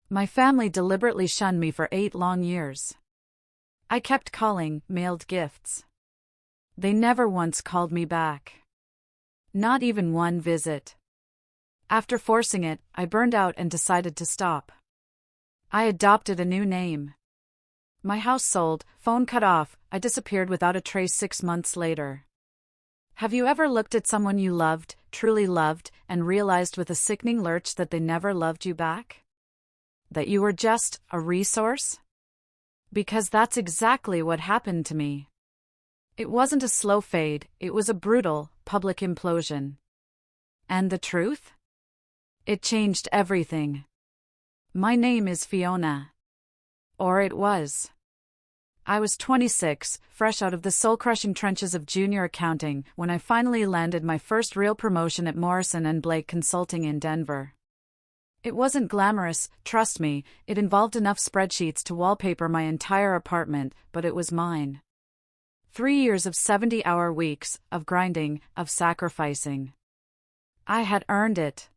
My family deliberately shunned me for 8 long years. I kept calling, mailed gifts. They never once called me back. Not even one visit. After forcing it, I burned out and decided to stop. I adopted a new name. My house sold, phone cut off, I disappeared without a trace 6 months later. Have you ever looked at someone you loved, truly loved, and realized with a sickening lurch that they never loved you back? That you were just a resource? Because that's exactly what happened to me. It wasn't a slow fade, it was a brutal, public implosion. And the truth? It changed everything. My name is Fiona. Or it was. I was 26, fresh out of the soul-crushing trenches of junior accounting, when I finally landed my first real promotion at Morrison & Blake Consulting in Denver. It wasn't glamorous, trust me, it involved enough spreadsheets to wallpaper my entire apartment, but it was mine. 3 years of 70-hour weeks, of grinding, of sacrificing. I had earned it.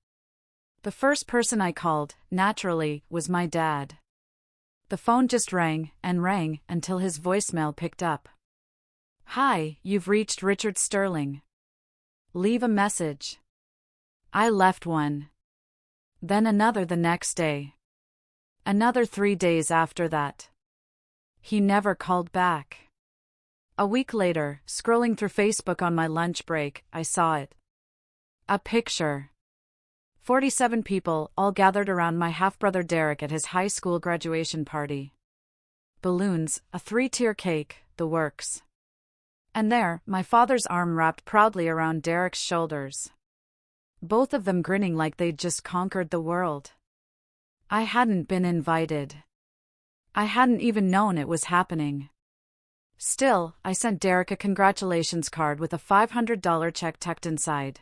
The first person I called, naturally, was my dad. The phone just rang and rang until his voicemail picked up. "Hi, you've reached Richard Sterling. Leave a message." I left one. Then another the next day. Another 3 days after that. He never called back. A week later, scrolling through Facebook on my lunch break, I saw it. A picture. 47 people, all gathered around my half-brother Derek at his high school graduation party. Balloons, a 3-tier cake, the works. And there, my father's arm wrapped proudly around Derek's shoulders. Both of them grinning like they'd just conquered the world. I hadn't been invited. I hadn't even known it was happening. Still, I sent Derek a congratulations card with a $500 check tucked inside.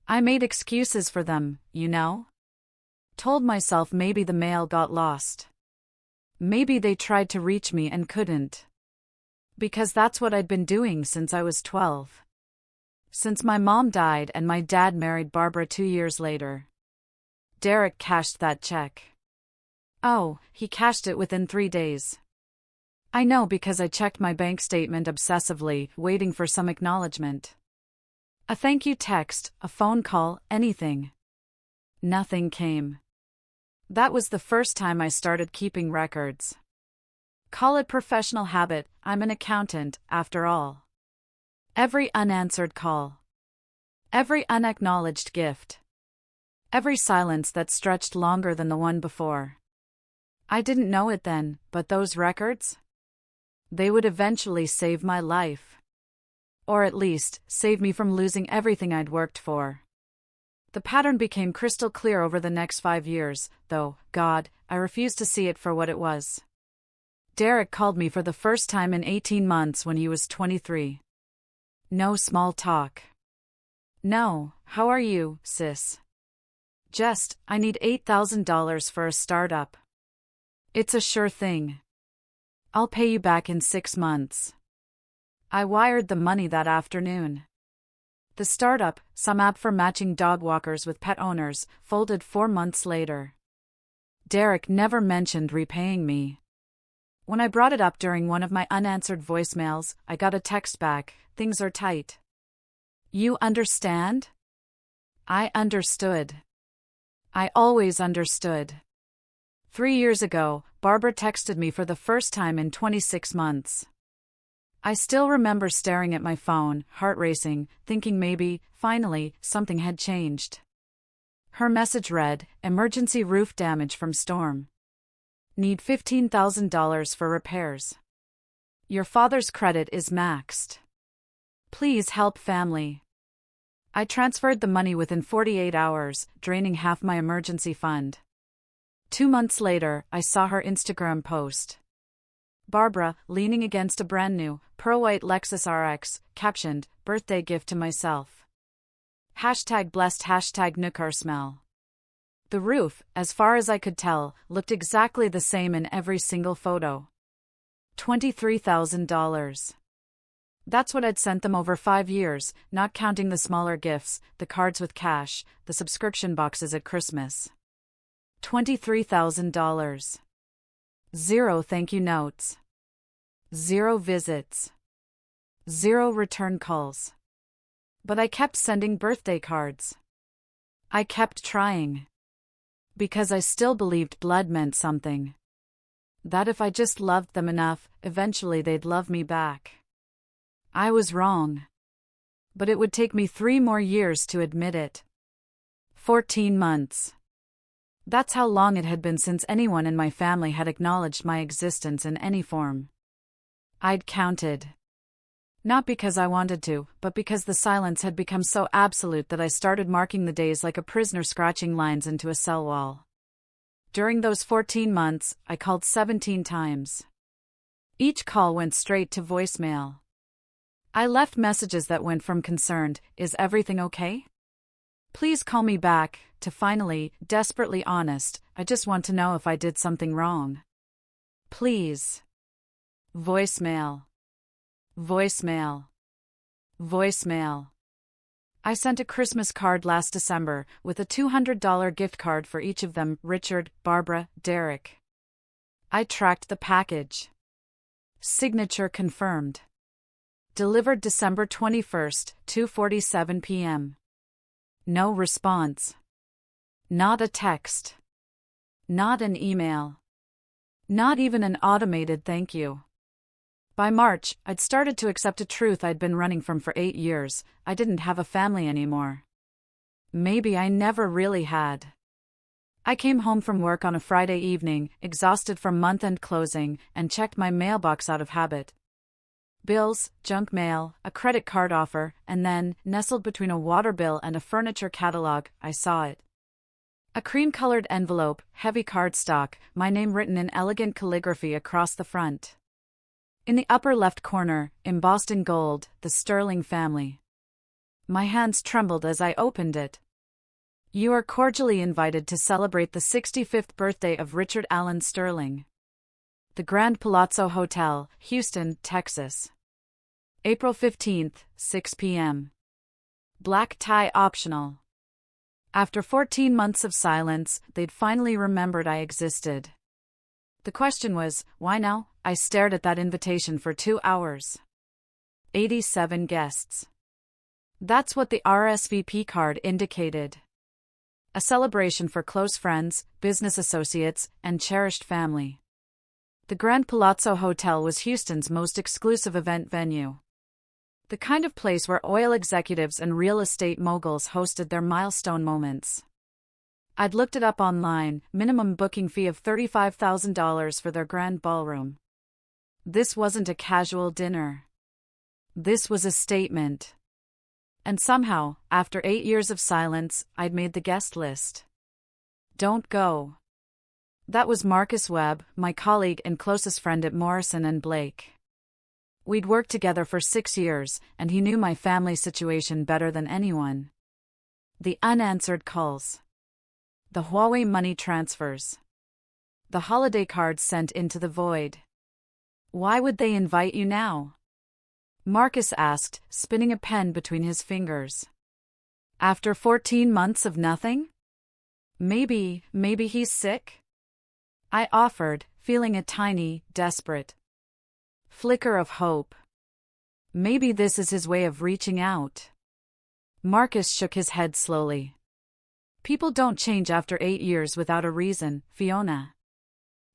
I made excuses for them, you know? Told myself maybe the mail got lost. Maybe they tried to reach me and couldn't. Because that's what I'd been doing since I was 12. Since my mom died and my dad married Barbara 2 years later. Derek cashed that check. Oh, he cashed it within 3 days. I know because I checked my bank statement obsessively, waiting for some acknowledgement. A thank you text, a phone call, anything. Nothing came. That was the first time I started keeping records. Call it professional habit, I'm an accountant, after all. Every unanswered call. Every unacknowledged gift. Every silence that stretched longer than the one before. I didn't know it then, but those records? They would eventually save my life. Or at least, save me from losing everything I'd worked for. The pattern became crystal clear over the next 5 years, though, God, I refused to see it for what it was. Derek called me for the first time in 18 months when he was 23. No small talk. No, how are you, sis? Just, I need $8,000 for a startup. It's a sure thing. I'll pay you back in 6 months. I wired the money that afternoon. The startup, some app for matching dog walkers with pet owners, folded 4 months later. Derek never mentioned repaying me. When I brought it up during one of my unanswered voicemails, I got a text back, "Things are tight." You understand? I understood. I always understood. 3 years ago, Barbara texted me for the first time in 26 months. I still remember staring at my phone, heart racing, thinking maybe, finally, something had changed. Her message read, "Emergency roof damage from storm. Need $15,000 for repairs. Your father's credit is maxed. Please help family." I transferred the money within 48 hours, draining half my emergency fund. 2 months later, I saw her Instagram post. Barbara, leaning against a brand new, pearl-white Lexus RX, captioned, "Birthday gift to myself. #blessed #Nookar smell." The roof, as far as I could tell, looked exactly the same in every single photo. $23,000. That's what I'd sent them over 5 years, not counting the smaller gifts, the cards with cash, the subscription boxes at Christmas. $23,000. 0 thank you notes. 0 visits. 0 return calls. But I kept sending birthday cards. I kept trying. Because I still believed blood meant something. That if I just loved them enough, eventually they'd love me back. I was wrong. But it would take me 3 more years to admit it. 14 months. That's how long it had been since anyone in my family had acknowledged my existence in any form. I'd counted. Not because I wanted to, but because the silence had become so absolute that I started marking the days like a prisoner scratching lines into a cell wall. During those 14 months, I called 17 times. Each call went straight to voicemail. I left messages that went from concerned, "Is everything okay? Please call me back," to finally, desperately honest, "I just want to know if I did something wrong. Please." Voicemail. Voicemail. Voicemail. I sent a Christmas card last December, with a $200 gift card for each of them: Richard, Barbara, Derek. I tracked the package. Signature confirmed. Delivered December 21st, 2:47 p.m. No response. Not a text. Not an email. Not even an automated thank you. By March, I'd started to accept a truth I'd been running from for 8 years: I didn't have a family anymore. Maybe I never really had. I came home from work on a Friday evening, exhausted from month-end closing, and checked my mailbox out of habit. Bills, junk mail, a credit card offer, and then, nestled between a water bill and a furniture catalog, I saw it. A cream-colored envelope, heavy cardstock, my name written in elegant calligraphy across the front. In the upper left corner, embossed in gold, the Sterling family. My hands trembled as I opened it. "You are cordially invited to celebrate the 65th birthday of Richard Allen Sterling. The Grand Palazzo Hotel, Houston, Texas. April 15th, 6 p.m. Black tie optional." After 14 months of silence, they'd finally remembered I existed. The question was, why now? I stared at that invitation for 2 hours. 87 guests. That's what the RSVP card indicated. A celebration for close friends, business associates, and cherished family. The Grand Palazzo Hotel was Houston's most exclusive event venue. The kind of place where oil executives and real estate moguls hosted their milestone moments. I'd looked it up online: minimum booking fee of $35,000 for their grand ballroom. This wasn't a casual dinner. This was a statement. And somehow, after 8 years of silence, I'd made the guest list. Don't go. That was Marcus Webb, my colleague and closest friend at Morrison & Blake. We'd worked together for 6 years, and he knew my family situation better than anyone. The unanswered calls. The Huawei money transfers. The holiday cards sent into the void. "Why would they invite you now?" Marcus asked, spinning a pen between his fingers. "After 14 months of nothing? Maybe he's sick?" I offered, feeling a tiny, desperate flicker of hope. Maybe this is his way of reaching out. Marcus shook his head slowly. "People don't change after 8 years without a reason, Fiona.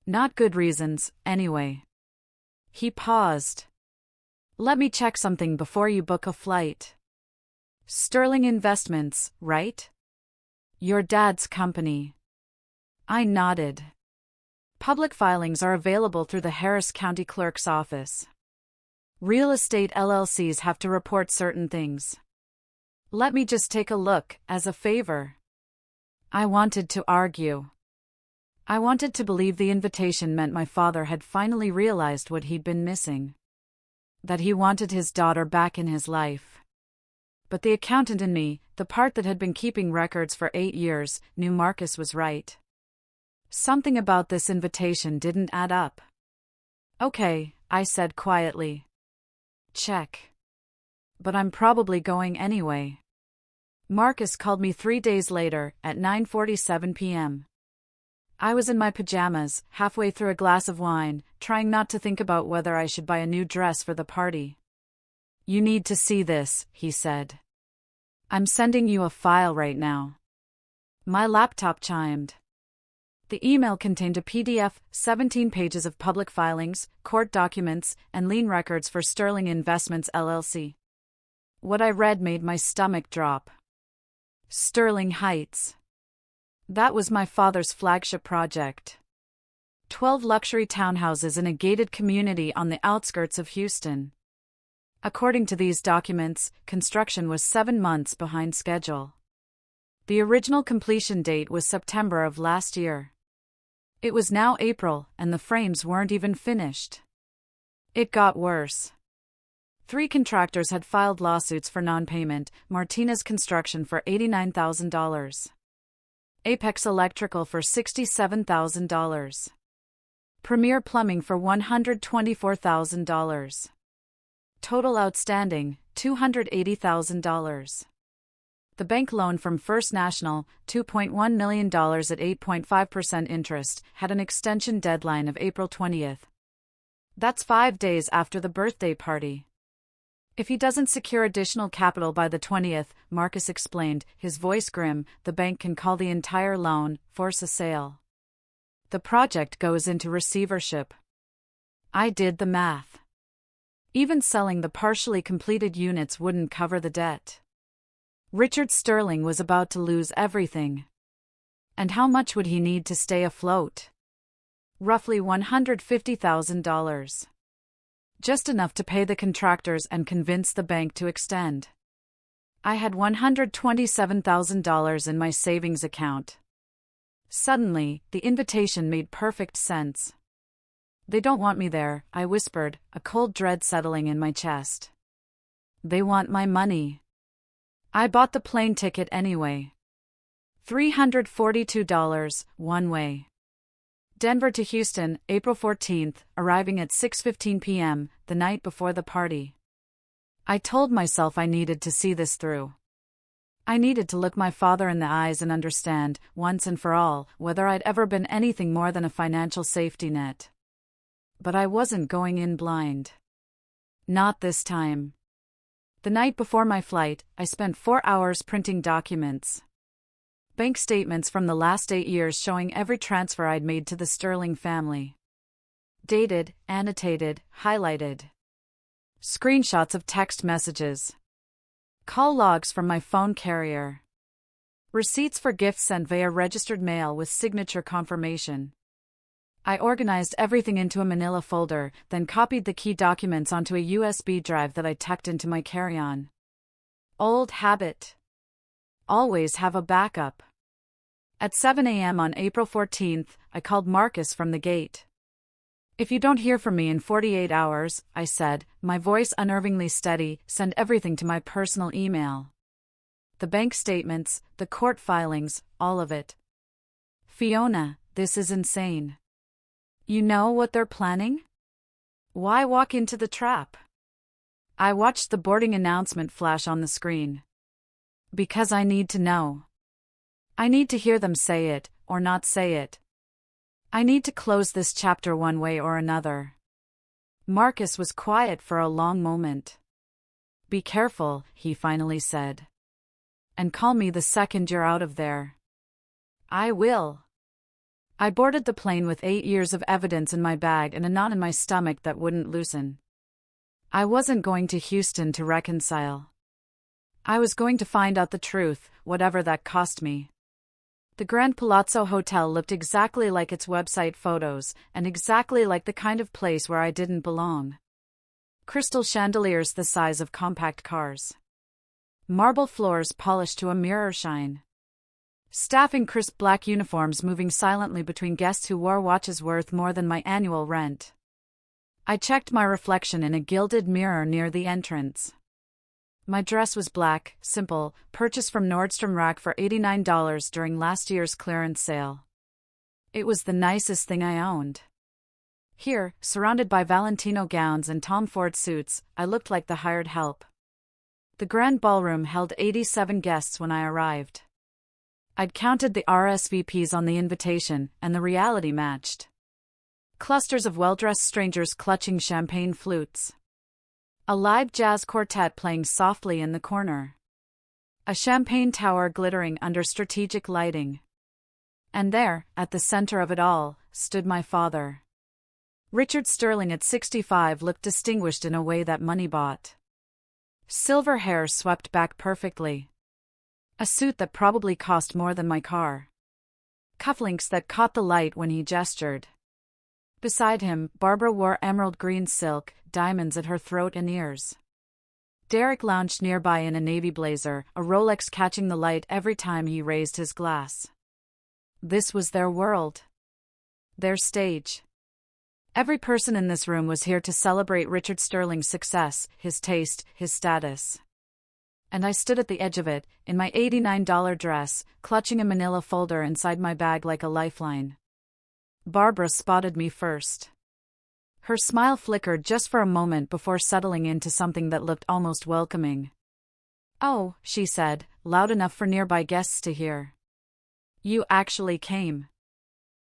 Not good reasons, anyway." He paused. "Let me check something before you book a flight. Sterling Investments, right? Your dad's company." I nodded. "Public filings are available through the Harris County Clerk's office. Real estate LLCs have to report certain things. Let me just take a look, as a favor." I wanted to argue. I wanted to believe the invitation meant my father had finally realized what he'd been missing. That he wanted his daughter back in his life. But the accountant in me, the part that had been keeping records for 8 years, knew Marcus was right. Something about this invitation didn't add up. "Okay," I said quietly. "Check. But I'm probably going anyway." Marcus called me 3 days later, at 9:47 p.m. I was in my pajamas, halfway through a glass of wine, trying not to think about whether I should buy a new dress for the party. "You need to see this," he said. "I'm sending you a file right now." My laptop chimed. The email contained a PDF, 17 pages of public filings, court documents, and lien records for Sterling Investments LLC. What I read made my stomach drop. Sterling Heights. That was my father's flagship project. 12 luxury townhouses in a gated community on the outskirts of Houston. According to these documents, construction was 7 months behind schedule. The original completion date was September of last year. It was now April, and the frames weren't even finished. It got worse. 3 contractors had filed lawsuits for non-payment: Martinez Construction for $89,000. Apex Electrical for $67,000. Premier Plumbing for $124,000. Total outstanding, $280,000. The bank loan from First National, $2.1 million at 8.5% interest, had an extension deadline of April 20th. That's 5 days after the birthday party. If he doesn't secure additional capital by the 20th, Marcus explained, his voice grim, the bank can call the entire loan, force a sale. The project goes into receivership. I did the math. Even selling the partially completed units wouldn't cover the debt. Richard Sterling was about to lose everything. And how much would he need to stay afloat? Roughly $150,000. Just enough to pay the contractors and convince the bank to extend. I had $127,000 in my savings account. Suddenly, the invitation made perfect sense. "They don't want me there," I whispered, a cold dread settling in my chest. "They want my money." I bought the plane ticket anyway. $342, one way. Denver to Houston, April 14th, arriving at 6:15 p.m., the night before the party. I told myself I needed to see this through. I needed to look my father in the eyes and understand, once and for all, whether I'd ever been anything more than a financial safety net. But I wasn't going in blind. Not this time. The night before my flight, I spent 4 hours printing documents. Bank statements from the last 8 years showing every transfer I'd made to the Sterling family. Dated, annotated, highlighted. Screenshots of text messages. Call logs from my phone carrier. Receipts for gifts sent via registered mail with signature confirmation. I organized everything into a manila folder, then copied the key documents onto a USB drive that I tucked into my carry-on. Old habit. Always have a backup. At 7 a.m. on April 14th, I called Marcus from the gate. "If you don't hear from me in 48 hours, I said, my voice unnervingly steady, send everything to my personal email. The bank statements, the court filings, all of it. Fiona, this is insane. You know what they're planning? Why walk into the trap?" I watched the boarding announcement flash on the screen. Because I need to know. I need to hear them say it, or not say it. I need to close this chapter one way or another. Marcus was quiet for a long moment. "Be careful," he finally said. "And call me the second you're out of there." "I will." I boarded the plane with 8 years of evidence in my bag and a knot in my stomach that wouldn't loosen. I wasn't going to Houston to reconcile. I was going to find out the truth, whatever that cost me. The Grand Palazzo Hotel looked exactly like its website photos, and exactly like the kind of place where I didn't belong. Crystal chandeliers the size of compact cars. Marble floors polished to a mirror shine. Staff in crisp black uniforms moving silently between guests who wore watches worth more than my annual rent. I checked my reflection in a gilded mirror near the entrance. My dress was black, simple, purchased from Nordstrom Rack for $89 during last year's clearance sale. It was the nicest thing I owned. Here, surrounded by Valentino gowns and Tom Ford suits, I looked like the hired help. The grand ballroom held 87 guests when I arrived. I'd counted the RSVPs on the invitation, and the reality matched. Clusters of well-dressed strangers clutching champagne flutes. A live jazz quartet playing softly in the corner. A champagne tower glittering under strategic lighting. And there, at the center of it all, stood my father. Richard Sterling at 65 looked distinguished in a way that money bought. Silver hair swept back perfectly. A suit that probably cost more than my car. Cufflinks that caught the light when he gestured. Beside him, Barbara wore emerald green silk, diamonds at her throat and ears. Derek lounged nearby in a navy blazer, a Rolex catching the light every time he raised his glass. This was their world. Their stage. Every person in this room was here to celebrate Richard Sterling's success, his taste, his status. And I stood at the edge of it, in my $89 dress, clutching a manila folder inside my bag like a lifeline. Barbara spotted me first. Her smile flickered just for a moment before settling into something that looked almost welcoming. "Oh," she said, loud enough for nearby guests to hear. "You actually came."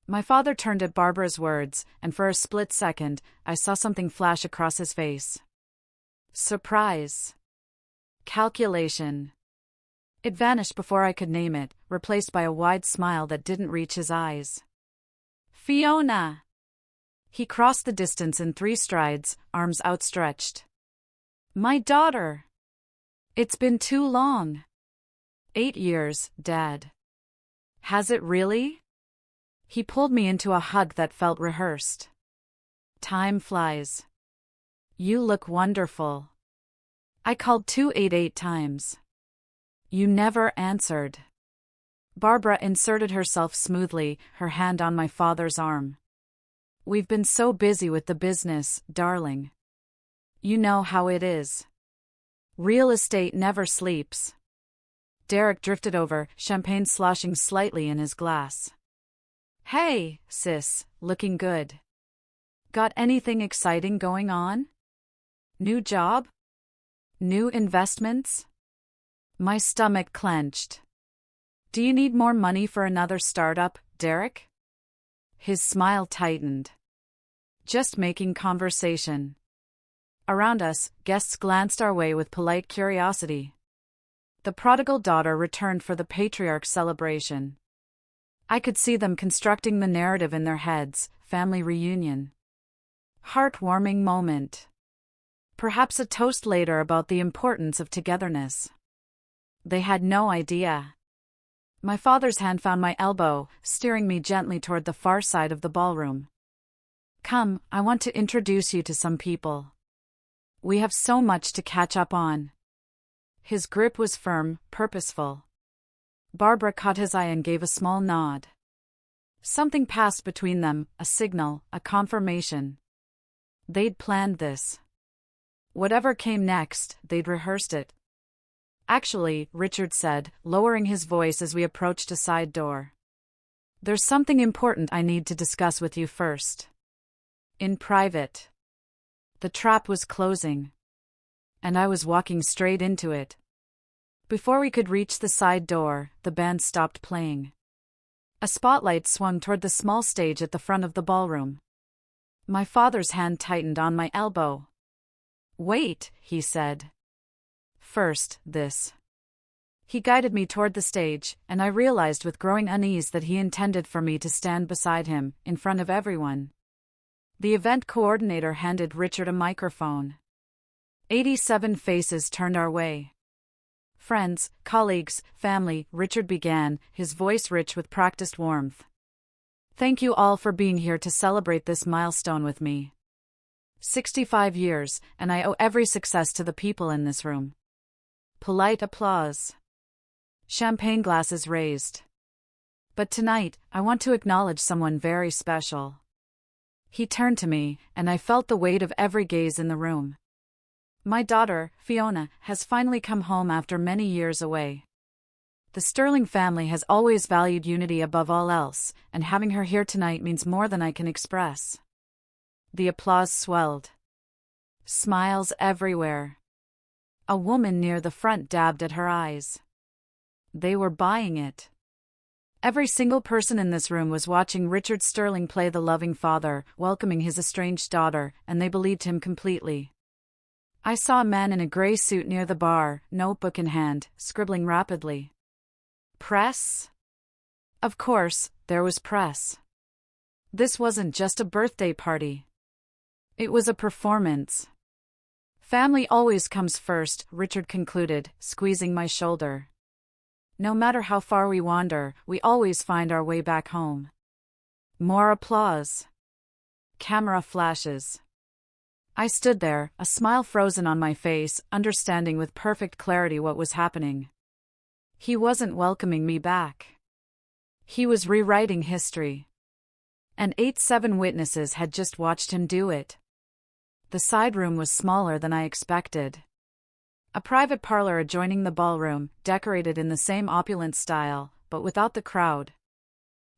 My father turned at Barbara's words, and for a split second, I saw something flash across his face. Surprise. Calculation. It vanished before I could name it, replaced by a wide smile that didn't reach his eyes. "Fiona!" He crossed the distance in 3 strides, arms outstretched. "My daughter! It's been too long." 8 years, Dad. "Has it really?" He pulled me into a hug that felt rehearsed. "Time flies. You look wonderful." I called 288 times. You never answered. Barbara inserted herself smoothly, her hand on my father's arm. "We've been so busy with the business, darling. You know how it is. Real estate never sleeps." Derek drifted over, champagne sloshing slightly in his glass. "Hey, sis, looking good. Got anything exciting going on? New job? New investments?" My stomach clenched. "Do you need more money for another startup, Derek?" His smile tightened. "Just making conversation." Around us, guests glanced our way with polite curiosity. The prodigal daughter returned for the patriarch's celebration. I could see them constructing the narrative in their heads, family reunion. Heartwarming moment. Perhaps a toast later about the importance of togetherness. They had no idea. My father's hand found my elbow, steering me gently toward the far side of the ballroom. "Come, I want to introduce you to some people. We have so much to catch up on." His grip was firm, purposeful. Barbara caught his eye and gave a small nod. Something passed between them, a signal, a confirmation. They'd planned this. Whatever came next, they'd rehearsed it. "Actually," Richard said, lowering his voice as we approached a side door. "There's something important I need to discuss with you first. In private." The trap was closing. And I was walking straight into it. Before we could reach the side door, the band stopped playing. A spotlight swung toward the small stage at the front of the ballroom. My father's hand tightened on my elbow. "Wait," he said. "First, this." He guided me toward the stage, and I realized with growing unease that he intended for me to stand beside him, in front of everyone. The event coordinator handed Richard a microphone. 87 faces turned our way. "Friends, colleagues, family," Richard began, his voice rich with practiced warmth. "Thank you all for being here to celebrate this milestone with me. 65 years, and I owe every success to the people in this room." Polite applause. Champagne glasses raised. "But tonight, I want to acknowledge someone very special." He turned to me, and I felt the weight of every gaze in the room. My daughter, Fiona, has finally come home after many years away. The Sterling family has always valued unity above all else, and having her here tonight means more than I can express. The applause swelled. Smiles everywhere. A woman near the front dabbed at her eyes. They were buying it. Every single person in this room was watching Richard Sterling play the loving father, welcoming his estranged daughter, and they believed him completely. I saw a man in a gray suit near the bar, notebook in hand, scribbling rapidly. Press? Of course, there was press. This wasn't just a birthday party. It was a performance. Family always comes first, Richard concluded, squeezing my shoulder. No matter how far we wander, we always find our way back home. More applause. Camera flashes. I stood there, a smile frozen on my face, understanding with perfect clarity what was happening. He wasn't welcoming me back. He was rewriting history. And 8-7 witnesses had just watched him do it. The side room was smaller than I expected. A private parlor adjoining the ballroom, decorated in the same opulent style, but without the crowd.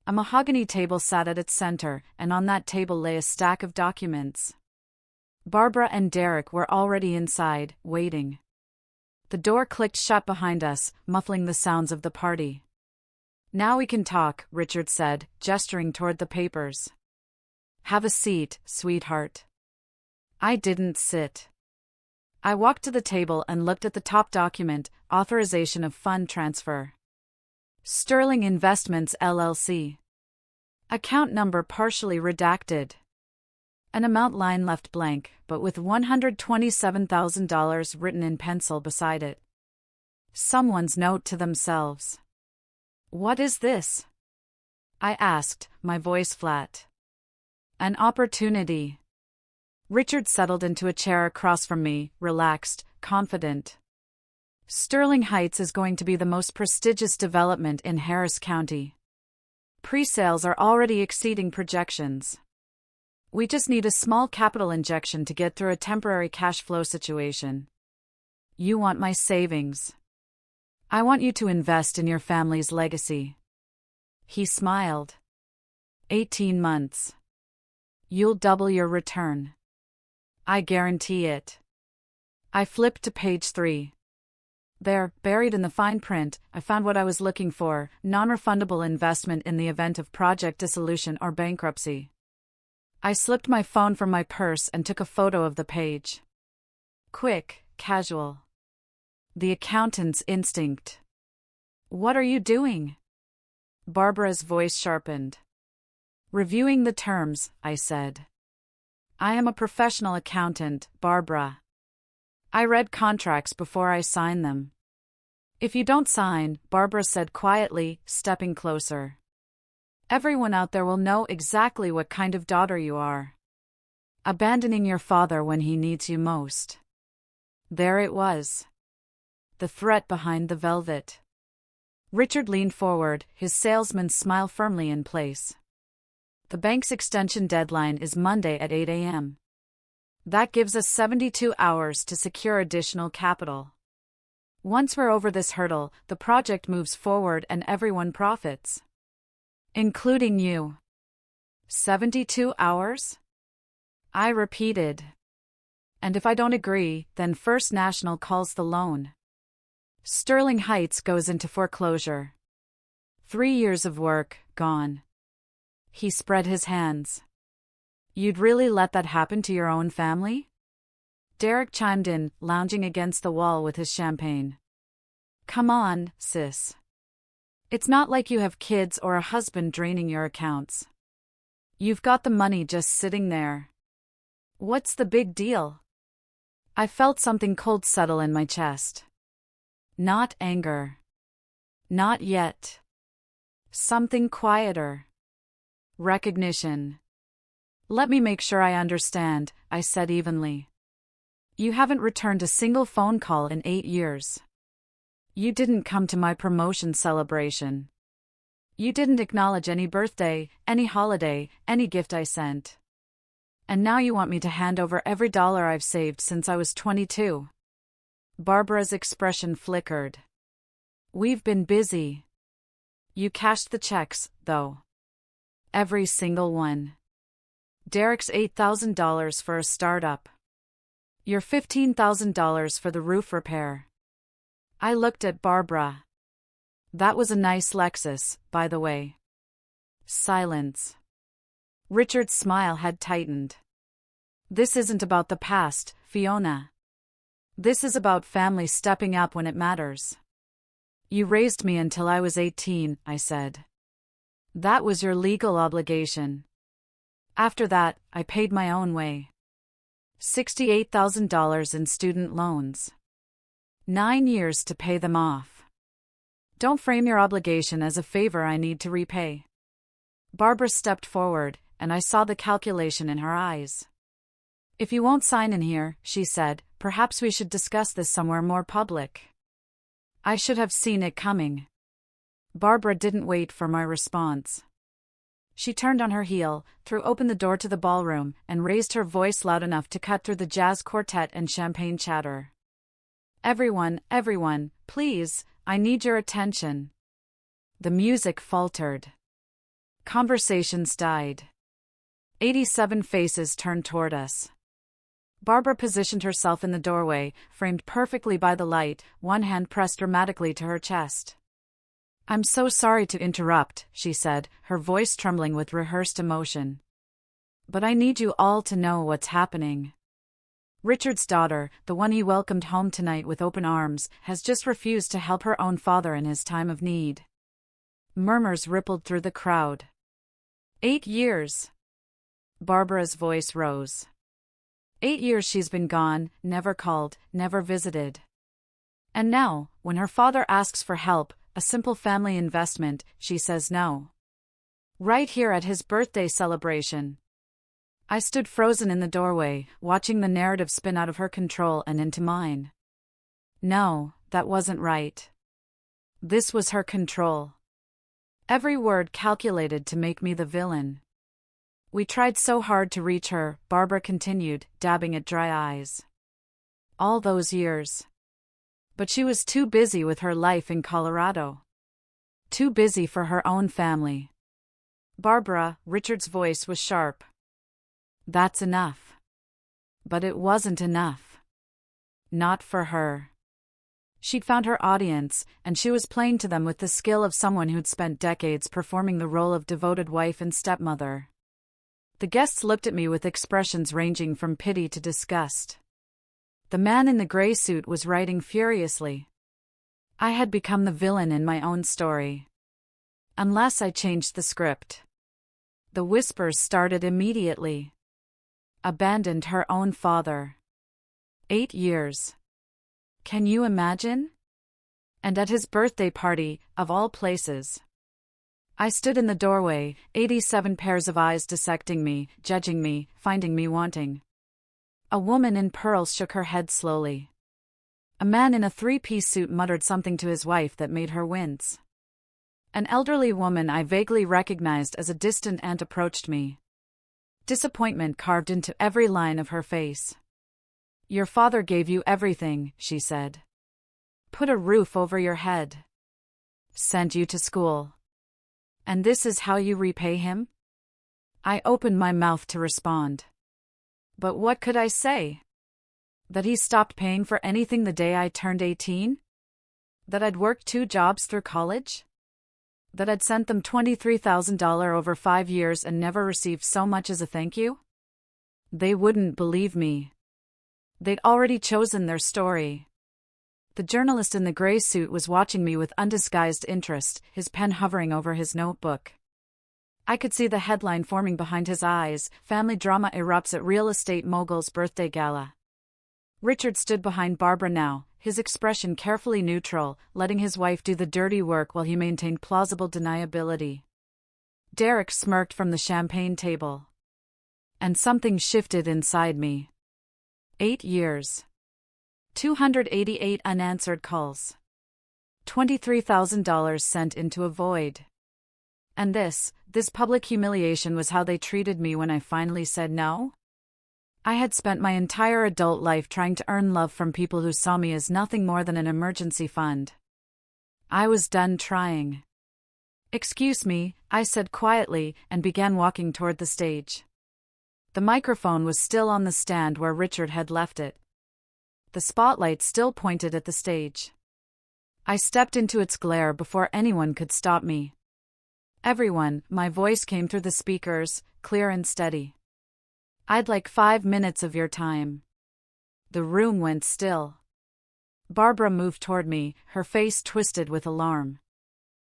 A mahogany table sat at its center, and on that table lay a stack of documents. Barbara and Derek were already inside, waiting. The door clicked shut behind us, muffling the sounds of the party. Now we can talk, Richard said, gesturing toward the papers. Have a seat, sweetheart. I didn't sit. I walked to the table and looked at the top document, Authorization of Fund Transfer. Sterling Investments LLC. Account number partially redacted. An amount line left blank, but with $127,000 written in pencil beside it. Someone's note to themselves. What is this? I asked, my voice flat. An opportunity. Richard settled into a chair across from me, relaxed, confident. Sterling Heights is going to be the most prestigious development in Harris County. Pre-sales are already exceeding projections. We just need a small capital injection to get through a temporary cash flow situation. You want my savings. I want you to invest in your family's legacy. He smiled. 18 months. You'll double your return. I guarantee it. I flipped to page 3. There, buried in the fine print, I found what I was looking for: non-refundable investment in the event of project dissolution or bankruptcy. I slipped my phone from my purse and took a photo of the page. Quick, casual. The accountant's instinct. What are you doing? Barbara's voice sharpened. Reviewing the terms, I said. I am a professional accountant, Barbara. I read contracts before I sign them. If you don't sign, Barbara said quietly, stepping closer. Everyone out there will know exactly what kind of daughter you are. Abandoning your father when he needs you most. There it was. The threat behind the velvet. Richard leaned forward, his salesman's smile firmly in place. The bank's extension deadline is Monday at 8 a.m. That gives us 72 hours to secure additional capital. Once we're over this hurdle, the project moves forward and everyone profits. Including you. 72 hours? I repeated. And if I don't agree, then First National calls the loan. Sterling Heights goes into foreclosure. 3 years of work, gone. He spread his hands. You'd really let that happen to your own family? Derek chimed in, lounging against the wall with his champagne. Come on, sis. It's not like you have kids or a husband draining your accounts. You've got the money just sitting there. What's the big deal? I felt something cold settle in my chest. Not anger. Not yet. Something quieter. Recognition. Let me make sure I understand, I said evenly. You haven't returned a single phone call in 8 years. You didn't come to my promotion celebration. You didn't acknowledge any birthday, any holiday, any gift I sent. And now you want me to hand over every dollar I've saved since I was 22. Barbara's expression flickered. We've been busy. You cashed the checks, though. Every single one. Derek's $8,000 for a startup. Your $15,000 for the roof repair. I looked at Barbara. That was a nice Lexus, by the way. Silence. Richard's smile had tightened. This isn't about the past, Fiona. This is about family stepping up when it matters. You raised me until I was 18, I said. That was your legal obligation. After that, I paid my own way. $68,000 in student loans. 9 years to pay them off. Don't frame your obligation as a favor I need to repay. Barbara stepped forward, and I saw the calculation in her eyes. If you won't sign in here, she said, perhaps we should discuss this somewhere more public. I should have seen it coming. Barbara didn't wait for my response. She turned on her heel, threw open the door to the ballroom, and raised her voice loud enough to cut through the jazz quartet and champagne chatter. Everyone, please, I need your attention. The music faltered. Conversations died. 87 faces turned toward us. Barbara positioned herself in the doorway, framed perfectly by the light, one hand pressed dramatically to her chest. I'm so sorry to interrupt, she said, her voice trembling with rehearsed emotion. But I need you all to know what's happening. Richard's daughter, the one he welcomed home tonight with open arms, has just refused to help her own father in his time of need. Murmurs rippled through the crowd. 8 years. Barbara's voice rose. 8 years she's been gone, never called, never visited. And now, when her father asks for help, a simple family investment, she says no. Right here at his birthday celebration. I stood frozen in the doorway, watching the narrative spin out of her control and into mine. No, that wasn't right. This was her control. Every word calculated to make me the villain. We tried so hard to reach her, Barbara continued, dabbing at dry eyes. All those years. But she was too busy with her life in Colorado. Too busy for her own family. Barbara, Richard's voice was sharp. That's enough. But it wasn't enough. Not for her. She'd found her audience, and she was playing to them with the skill of someone who'd spent decades performing the role of devoted wife and stepmother. The guests looked at me with expressions ranging from pity to disgust. The man in the gray suit was writing furiously. I had become the villain in my own story. Unless I changed the script. The whispers started immediately. Abandoned her own father. 8 years. Can you imagine? And at his birthday party, of all places. I stood in the doorway, 87 pairs of eyes dissecting me, judging me, finding me wanting. A woman in pearls shook her head slowly. A man in a three-piece suit muttered something to his wife that made her wince. An elderly woman I vaguely recognized as a distant aunt approached me. Disappointment carved into every line of her face. Your father gave you everything, she said. Put a roof over your head. Sent you to school. And this is how you repay him? I opened my mouth to respond. But what could I say? That he stopped paying for anything the day I turned 18? That I'd worked 2 jobs through college? That I'd sent them $23,000 over 5 years and never received so much as a thank you? They wouldn't believe me. They'd already chosen their story. The journalist in the gray suit was watching me with undisguised interest, his pen hovering over his notebook. I could see the headline forming behind his eyes: Family drama erupts at real estate mogul's birthday gala. Richard stood behind Barbara now, his expression carefully neutral, letting his wife do the dirty work while he maintained plausible deniability. Derek smirked from the champagne table. And something shifted inside me. 8 years. 288 unanswered calls. $23,000 sent into a void. And this public humiliation was how they treated me when I finally said no? I had spent my entire adult life trying to earn love from people who saw me as nothing more than an emergency fund. I was done trying. Excuse me, I said quietly, and began walking toward the stage. The microphone was still on the stand where Richard had left it. The spotlight still pointed at the stage. I stepped into its glare before anyone could stop me. Everyone, my voice came through the speakers, clear and steady. I'd like 5 minutes of your time. The room went still. Barbara moved toward me, her face twisted with alarm.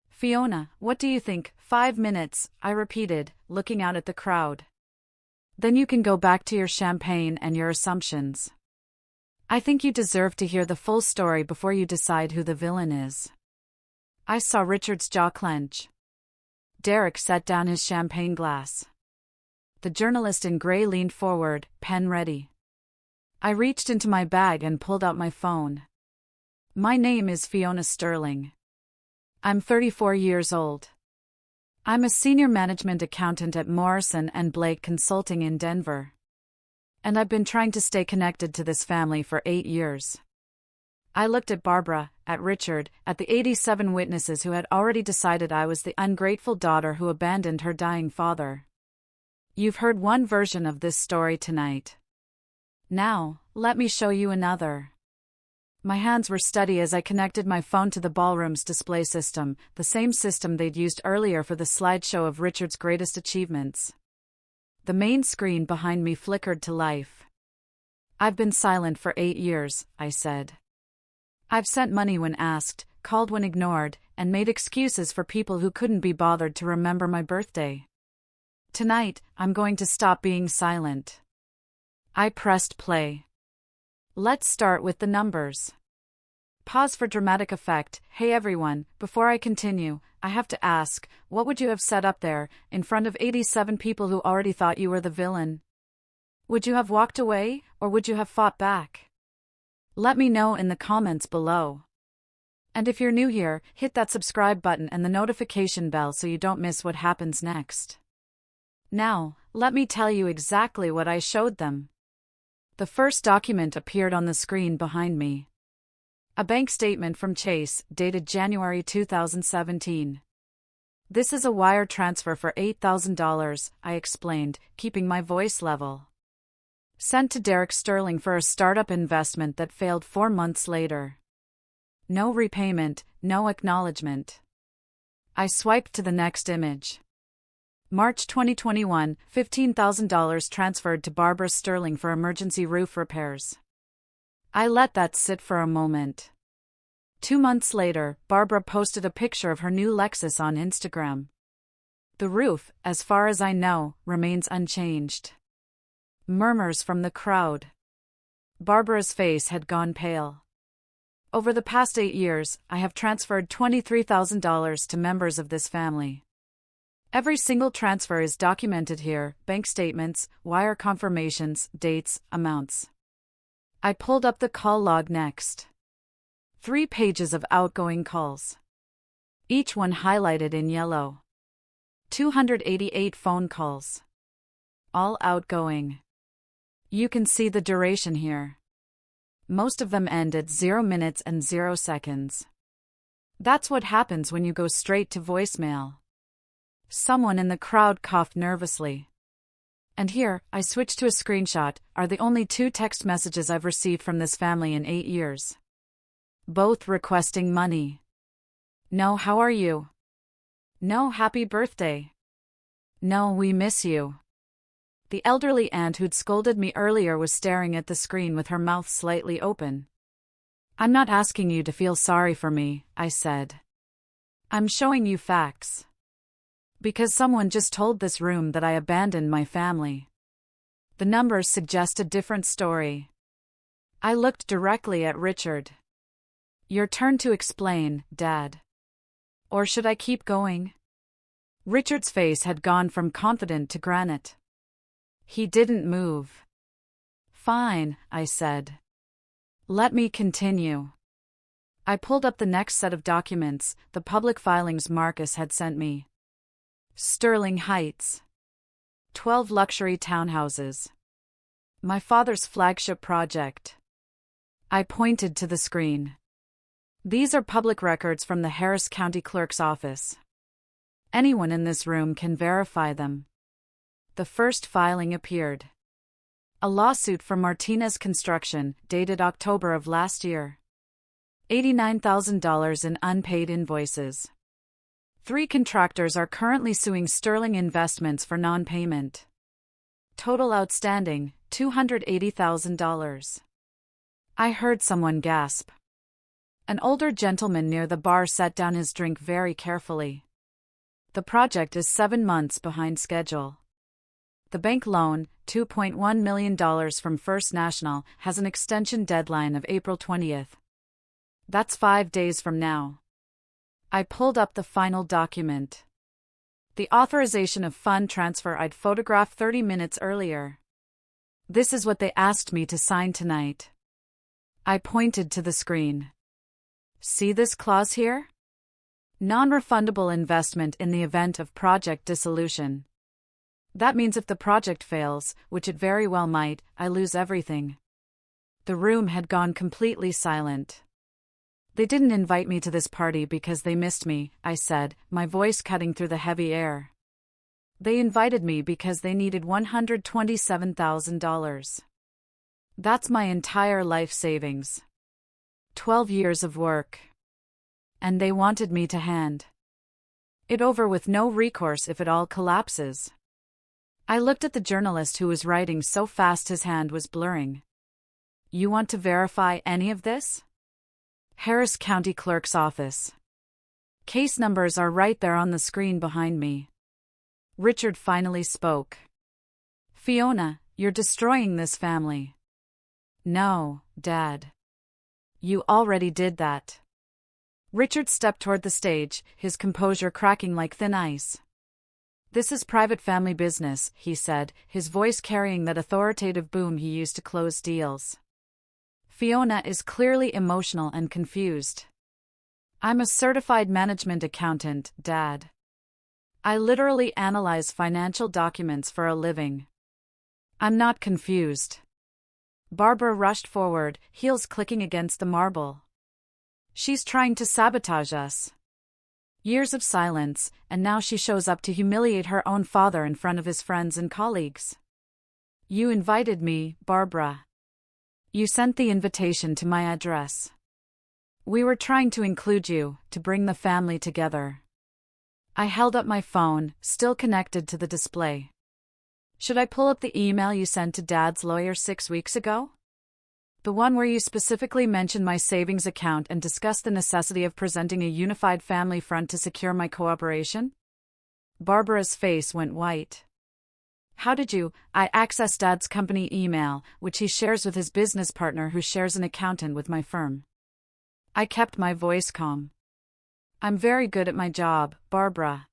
Fiona, what do you think? 5 minutes, I repeated, looking out at the crowd. Then you can go back to your champagne and your assumptions. I think you deserve to hear the full story before you decide who the villain is. I saw Richard's jaw clench. Derek set down his champagne glass. The journalist in gray leaned forward, pen ready. I reached into my bag and pulled out my phone. My name is Fiona Sterling. I'm 34 years old. I'm a senior management accountant at Morrison & Blake Consulting in Denver. And I've been trying to stay connected to this family for 8 years. I looked at Barbara, at Richard, at the 87 witnesses who had already decided I was the ungrateful daughter who abandoned her dying father. You've heard one version of this story tonight. Now, let me show you another. My hands were steady as I connected my phone to the ballroom's display system, the same system they'd used earlier for the slideshow of Richard's greatest achievements. The main screen behind me flickered to life. I've been silent for 8 years, I said. I've sent money when asked, called when ignored, and made excuses for people who couldn't be bothered to remember my birthday. Tonight, I'm going to stop being silent. I pressed play. Let's start with the numbers. Pause for dramatic effect. Hey everyone, before I continue, I have to ask, what would you have said up there, in front of 87 people who already thought you were the villain? Would you have walked away, or would you have fought back? Let me know in the comments below. And if you're new here, hit that subscribe button and the notification bell so you don't miss what happens next. Now, let me tell you exactly what I showed them. The first document appeared on the screen behind me. A bank statement from Chase, dated January 2017. This is a wire transfer for $8,000, I explained, keeping my voice level. Sent to Derek Sterling for a startup investment that failed 4 months later. No repayment, no acknowledgement. I swiped to the next image. March 2021, $15,000 transferred to Barbara Sterling for emergency roof repairs. I let that sit for a moment. 2 months later, Barbara posted a picture of her new Lexus on Instagram. The roof, as far as I know, remains unchanged. Murmurs from the crowd. Barbara's face had gone pale. Over the past 8 years, I have transferred $23,000 to members of this family. Every single transfer is documented here, bank statements, wire confirmations, dates, amounts. I pulled up the call log next. 3 pages of outgoing calls. Each one highlighted in yellow. 288 phone calls. All outgoing. You can see the duration here. Most of them end at 0 minutes and 0 seconds. That's what happens when you go straight to voicemail. Someone in the crowd coughed nervously. And here, I switched to a screenshot, are the only 2 text messages I've received from this family in 8 years. Both requesting money. No, how are you? No, happy birthday. No, we miss you. The elderly aunt who'd scolded me earlier was staring at the screen with her mouth slightly open. I'm not asking you to feel sorry for me, I said. I'm showing you facts. Because someone just told this room that I abandoned my family. The numbers suggest a different story. I looked directly at Richard. Your turn to explain, Dad. Or should I keep going? Richard's face had gone from confident to granite. He didn't move. Fine, I said. Let me continue. I pulled up the next set of documents, the public filings Marcus had sent me. Sterling Heights. 12 luxury townhouses. My father's flagship project. I pointed to the screen. These are public records from the Harris County Clerk's office. Anyone in this room can verify them. The first filing appeared. A lawsuit from Martinez Construction, dated October of last year. $89,000 in unpaid invoices. 3 contractors are currently suing Sterling Investments for non-payment. Total outstanding, $280,000. I heard someone gasp. An older gentleman near the bar set down his drink very carefully. The project is 7 months behind schedule. The bank loan, $2.1 million from First National, has an extension deadline of April 20th. That's 5 days from now. I pulled up the final document. The authorization of fund transfer I'd photographed 30 minutes earlier. This is what they asked me to sign tonight. I pointed to the screen. See this clause here? Non-refundable investment in the event of project dissolution. That means if the project fails, which it very well might, I lose everything. The room had gone completely silent. They didn't invite me to this party because they missed me, I said, my voice cutting through the heavy air. They invited me because they needed $127,000. That's my entire life savings. 12 years of work. And they wanted me to hand it over with no recourse if it all collapses. I looked at the journalist who was writing so fast his hand was blurring. You want to verify any of this? Harris County Clerk's Office. Case numbers are right there on the screen behind me. Richard finally spoke. Fiona, you're destroying this family. No, Dad. You already did that. Richard stepped toward the stage, his composure cracking like thin ice. This is private family business, he said, his voice carrying that authoritative boom he used to close deals. Fiona is clearly emotional and confused. I'm a certified management accountant, Dad. I literally analyze financial documents for a living. I'm not confused. Barbara rushed forward, heels clicking against the marble. She's trying to sabotage us. Years of silence, and now she shows up to humiliate her own father in front of his friends and colleagues. You invited me, Barbara. You sent the invitation to my address. We were trying to include you, to bring the family together. I held up my phone, still connected to the display. Should I pull up the email you sent to Dad's lawyer 6 weeks ago? The one where you specifically mentioned my savings account and discussed the necessity of presenting a unified family front to secure my cooperation? Barbara's face went white. How did you? I accessed Dad's company email, which he shares with his business partner who shares an accountant with my firm. I kept my voice calm. I'm very good at my job, Barbara.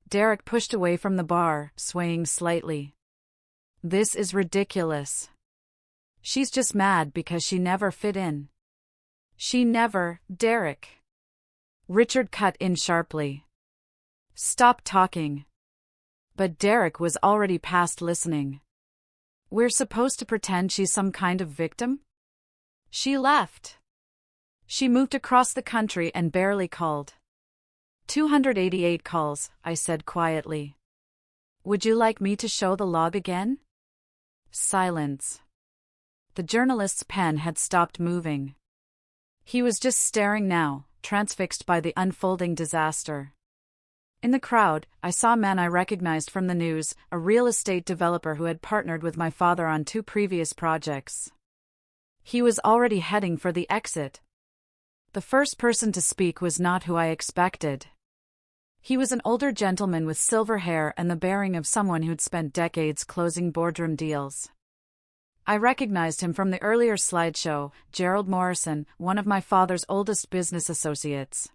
Derek pushed away from the bar, swaying slightly. This is ridiculous. She's just mad because she never fit in. She never, Derek. Richard cut in sharply. Stop talking. But Derek was already past listening. We're supposed to pretend she's some kind of victim? She left. She moved across the country and barely called. 288 calls, I said quietly. Would you like me to show the log again? Silence. The journalist's pen had stopped moving. He was just staring now, transfixed by the unfolding disaster. In the crowd, I saw a man I recognized from the news, a real estate developer who had partnered with my father on 2 previous projects. He was already heading for the exit. The first person to speak was not who I expected. He was an older gentleman with silver hair and the bearing of someone who'd spent decades closing boardroom deals. I recognized him from the earlier slideshow, Gerald Morrison, one of my father's oldest business associates.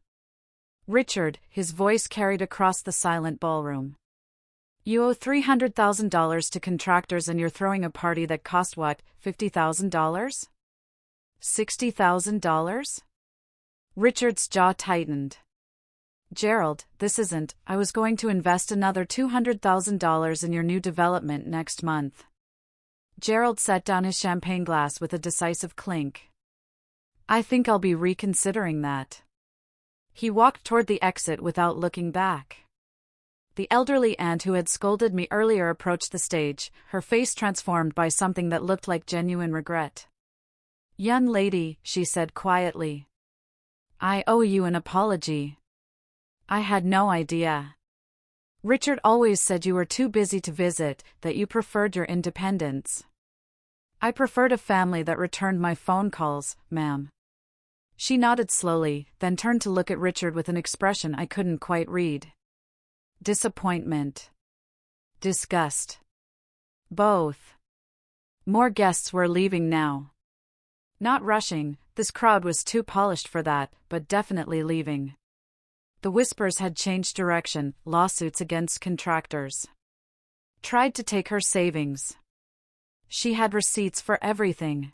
Richard, his voice carried across the silent ballroom. You owe $300,000 to contractors and you're throwing a party that cost what, $50,000? $60,000? Richard's jaw tightened. Gerald, this isn't, I was going to invest another $200,000 in your new development next month. Gerald set down his champagne glass with a decisive clink. I think I'll be reconsidering that. He walked toward the exit without looking back. The elderly aunt who had scolded me earlier approached the stage, her face transformed by something that looked like genuine regret. Young lady, she said quietly. I owe you an apology. I had no idea. Richard always said you were too busy to visit, that you preferred your independence. I preferred a family that returned my phone calls, ma'am. She nodded slowly, then turned to look at Richard with an expression I couldn't quite read. Disappointment. Disgust. Both. More guests were leaving now. Not rushing, this crowd was too polished for that, but definitely leaving. The whispers had changed direction, lawsuits against contractors. Tried to take her savings. She had receipts for everything.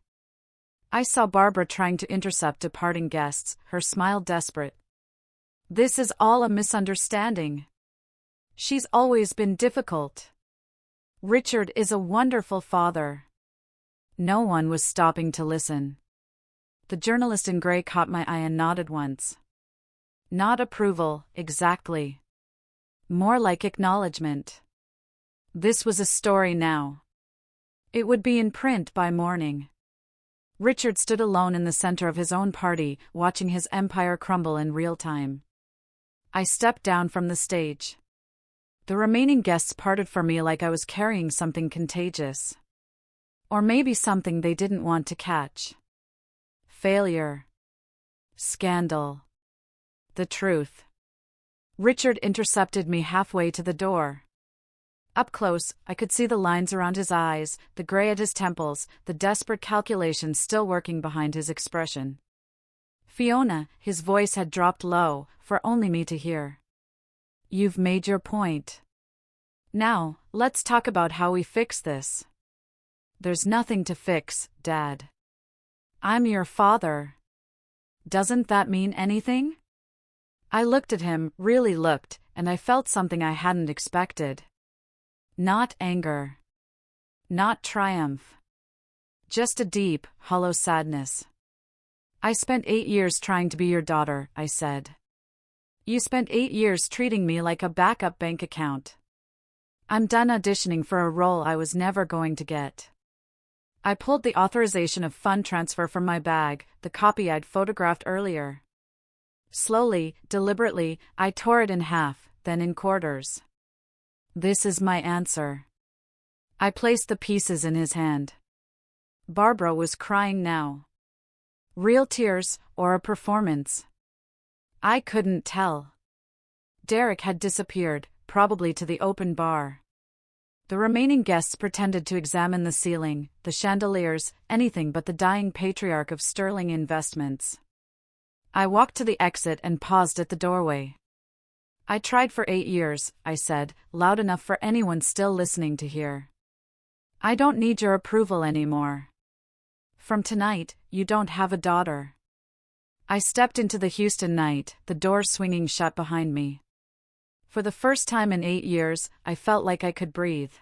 I saw Barbara trying to intercept departing guests, her smile desperate. This is all a misunderstanding. She's always been difficult. Richard is a wonderful father. No one was stopping to listen. The journalist in gray caught my eye and nodded once. Not approval, exactly. More like acknowledgement. This was a story now. It would be in print by morning. Richard stood alone in the center of his own party, watching his empire crumble in real time. I stepped down from the stage. The remaining guests parted from me like I was carrying something contagious. Or maybe something they didn't want to catch. Failure. Scandal. The truth. Richard intercepted me halfway to the door. Up close, I could see the lines around his eyes, the gray at his temples, the desperate calculations still working behind his expression. Fiona, his voice had dropped low, for only me to hear. You've made your point. Now, let's talk about how we fix this. There's nothing to fix, Dad. I'm your father. Doesn't that mean anything? I looked at him, really looked, and I felt something I hadn't expected. Not anger. Not triumph. Just a deep, hollow sadness. I spent 8 years trying to be your daughter, I said. You spent 8 years treating me like a backup bank account. I'm done auditioning for a role I was never going to get. I pulled the authorization of fund transfer from my bag, the copy I'd photographed earlier. Slowly, deliberately, I tore it in half, then in quarters. This is my answer. I placed the pieces in his hand. Barbara was crying now. Real tears, or a performance? I couldn't tell. Derek had disappeared, probably to the open bar. The remaining guests pretended to examine the ceiling, the chandeliers, anything but the dying patriarch of Sterling Investments. I walked to the exit and paused at the doorway. I tried for 8 years, I said, loud enough for anyone still listening to hear. I don't need your approval anymore. From tonight, you don't have a daughter. I stepped into the Houston night, the door swinging shut behind me. For the first time in 8 years, I felt like I could breathe.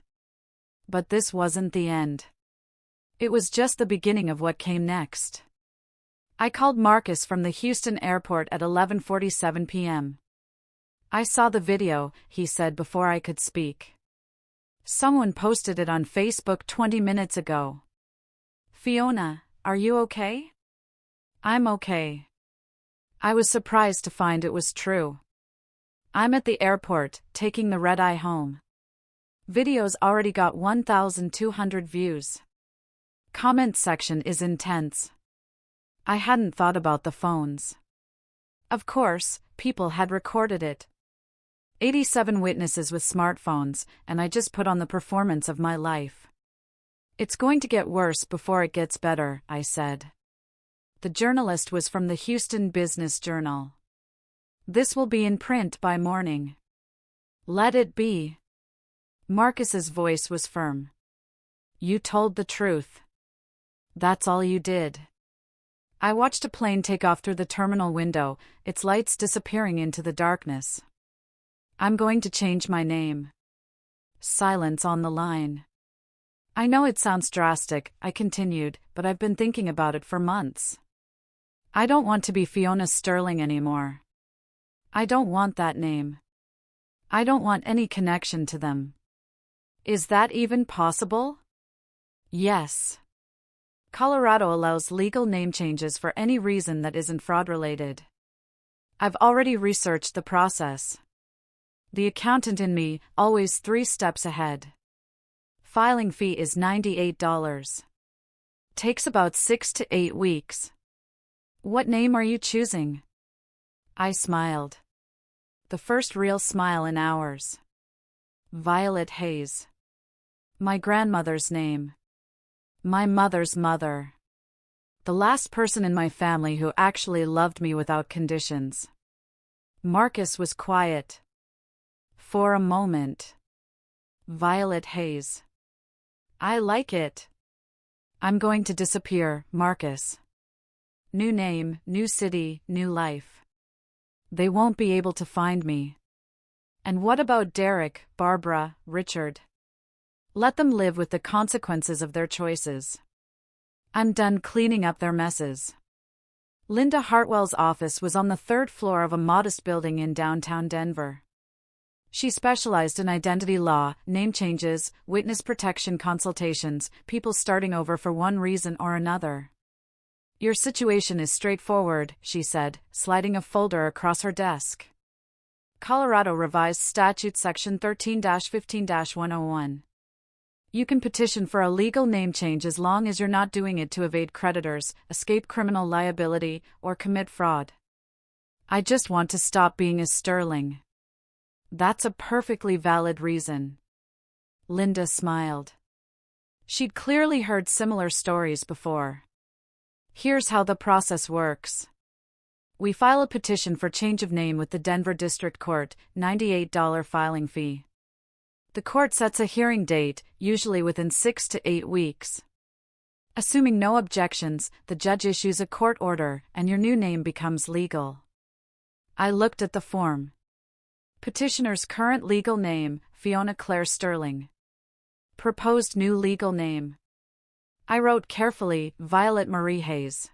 But this wasn't the end. It was just the beginning of what came next. I called Marcus from the Houston airport at 11:47 p.m. I saw the video, he said before I could speak. Someone posted it on Facebook 20 minutes ago. Fiona, are you okay? I'm okay. I was surprised to find it was true. I'm at the airport, taking the red-eye home. Video's already got 1,200 views. Comment section is intense. I hadn't thought about the phones. Of course, people had recorded it. 87 witnesses with smartphones, and I just put on the performance of my life. It's going to get worse before it gets better, I said. The journalist was from the Houston Business Journal. This will be in print by morning. Let it be. Marcus's voice was firm. You told the truth. That's all you did. I watched a plane take off through the terminal window, its lights disappearing into the darkness. I'm going to change my name. Silence on the line. I know it sounds drastic, I continued, but I've been thinking about it for months. I don't want to be Fiona Sterling anymore. I don't want that name. I don't want any connection to them. Is that even possible? Yes. Colorado allows legal name changes for any reason that isn't fraud-related. I've already researched the process. The accountant in me, always 3 steps ahead. Filing fee is $98. Takes about 6 to 8 weeks. What name are you choosing? I smiled. The first real smile in hours. Violet Hayes. My grandmother's name. My mother's mother. The last person in my family who actually loved me without conditions. Marcus was quiet. For a moment. Violet Hayes. I like it. I'm going to disappear, Marcus. New name, new city, new life. They won't be able to find me. And what about Derek, Barbara, Richard? Let them live with the consequences of their choices. I'm done cleaning up their messes. Linda Hartwell's office was on the 3rd floor of a modest building in downtown Denver. She specialized in identity law, name changes, witness protection consultations, people starting over for one reason or another. Your situation is straightforward, she said, sliding a folder across her desk. Colorado Revised Statute Section 13-15-101. You can petition for a legal name change as long as you're not doing it to evade creditors, escape criminal liability, or commit fraud. I just want to stop being a Sterling. That's a perfectly valid reason. Linda smiled. She'd clearly heard similar stories before. Here's how the process works. We file a petition for change of name with the Denver District Court, $98 filing fee. The court sets a hearing date, usually within 6 to 8 weeks. Assuming no objections, the judge issues a court order, and your new name becomes legal. I looked at the form. Petitioner's current legal name, Fiona Claire Sterling. Proposed new legal name. I wrote carefully, Violet Marie Hayes.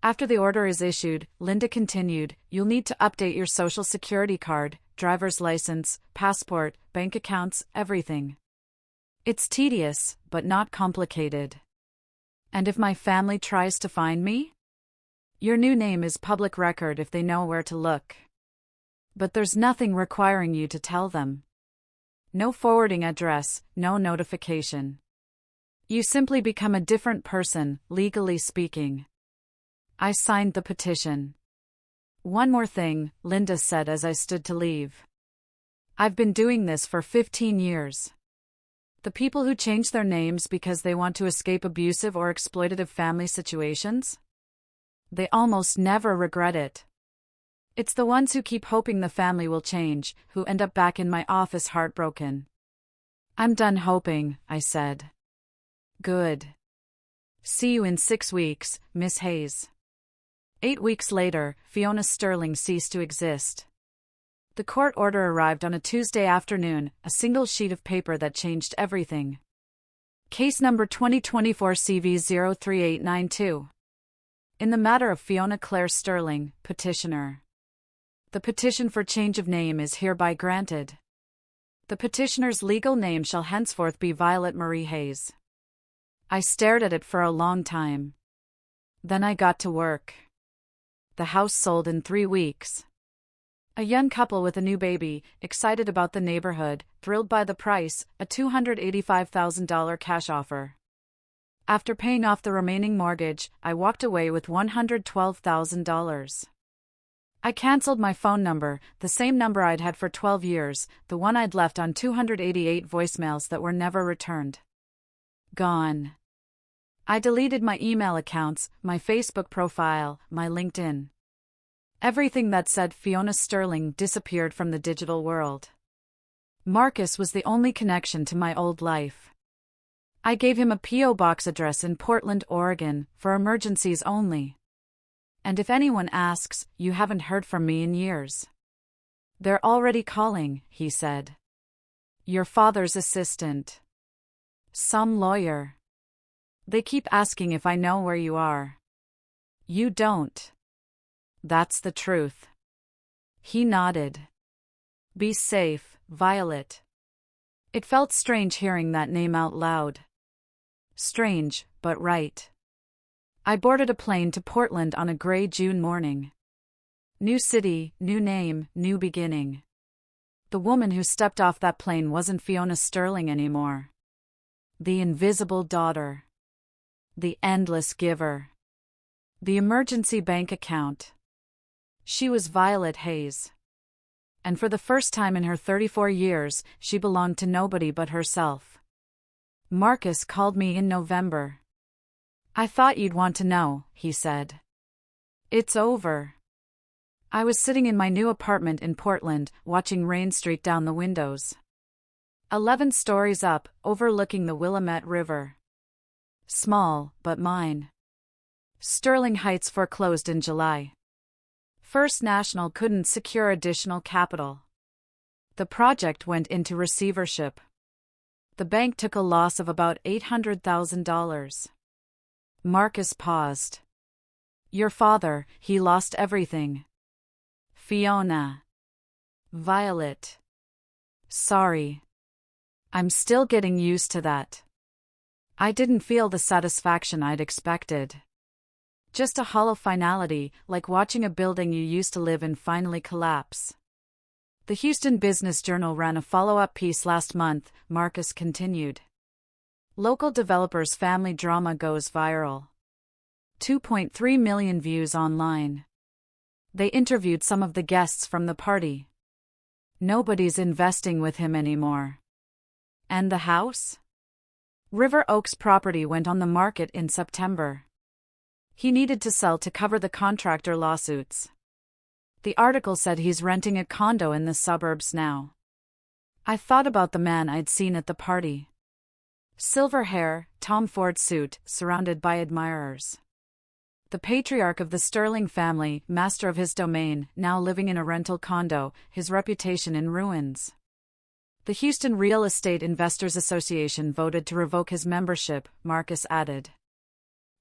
After the order is issued, Linda continued, you'll need to update your social security card, driver's license, passport, bank accounts, everything. It's tedious, but not complicated. And if my family tries to find me? Your new name is public record if they know where to look. But there's nothing requiring you to tell them. No forwarding address, no notification. You simply become a different person, legally speaking. I signed the petition. One more thing, Linda said as I stood to leave. I've been doing this for 15 years. The people who change their names because they want to escape abusive or exploitative family situations? They almost never regret it. It's the ones who keep hoping the family will change, who end up back in my office heartbroken. I'm done hoping, I said. Good. See you in 6 weeks, Miss Hayes. 8 weeks later, Fiona Sterling ceased to exist. The court order arrived on a Tuesday afternoon, a single sheet of paper that changed everything. Case number 2024 CV03892. In the matter of Fiona Claire Sterling, petitioner. The petition for change of name is hereby granted. The petitioner's legal name shall henceforth be Violet Marie Hayes. I stared at it for a long time. Then I got to work. The house sold in 3 weeks. A young couple with a new baby, excited about the neighborhood, thrilled by the price, a $285,000 cash offer. After paying off the remaining mortgage, I walked away with $112,000. I canceled my phone number, the same number I'd had for 12 years, the one I'd left on 288 voicemails that were never returned. Gone. I deleted my email accounts, my Facebook profile, my LinkedIn. Everything that said Fiona Sterling disappeared from the digital world. Marcus was the only connection to my old life. I gave him a P.O. box address in Portland, Oregon, for emergencies only. And if anyone asks, you haven't heard from me in years. They're already calling, he said. Your father's assistant. Some lawyer. They keep asking if I know where you are. You don't. That's the truth. He nodded. Be safe, Violet. It felt strange hearing that name out loud. Strange, but right. I boarded a plane to Portland on a gray June morning. New city, new name, new beginning. The woman who stepped off that plane wasn't Fiona Sterling anymore. The invisible daughter. The endless giver. The emergency bank account. She was Violet Hayes. And for the first time in her 34 years, she belonged to nobody but herself. Marcus called me in November. "I thought you'd want to know," he said. "It's over." I was sitting in my new apartment in Portland, watching rain streak down the windows. 11 stories up, overlooking the Willamette River. Small, but mine. Sterling Heights foreclosed in July. First National couldn't secure additional capital. The project went into receivership. The bank took a loss of about $800,000. Marcus paused. "Your father, he lost everything." Fiona. Violet. Sorry. I'm still getting used to that. I didn't feel the satisfaction I'd expected. Just a hollow finality, like watching a building you used to live in finally collapse. The Houston Business Journal ran a follow-up piece last month, Marcus continued. Local developer's family drama goes viral. 2.3 million views online. They interviewed some of the guests from the party. Nobody's investing with him anymore. And the house? River Oaks property went on the market in September. He needed to sell to cover the contractor lawsuits. The article said he's renting a condo in the suburbs now. I thought about the man I'd seen at the party. Silver hair, Tom Ford suit, surrounded by admirers. The patriarch of the Sterling family, master of his domain, now living in a rental condo, his reputation in ruins. The Houston Real Estate Investors Association voted to revoke his membership, Marcus added.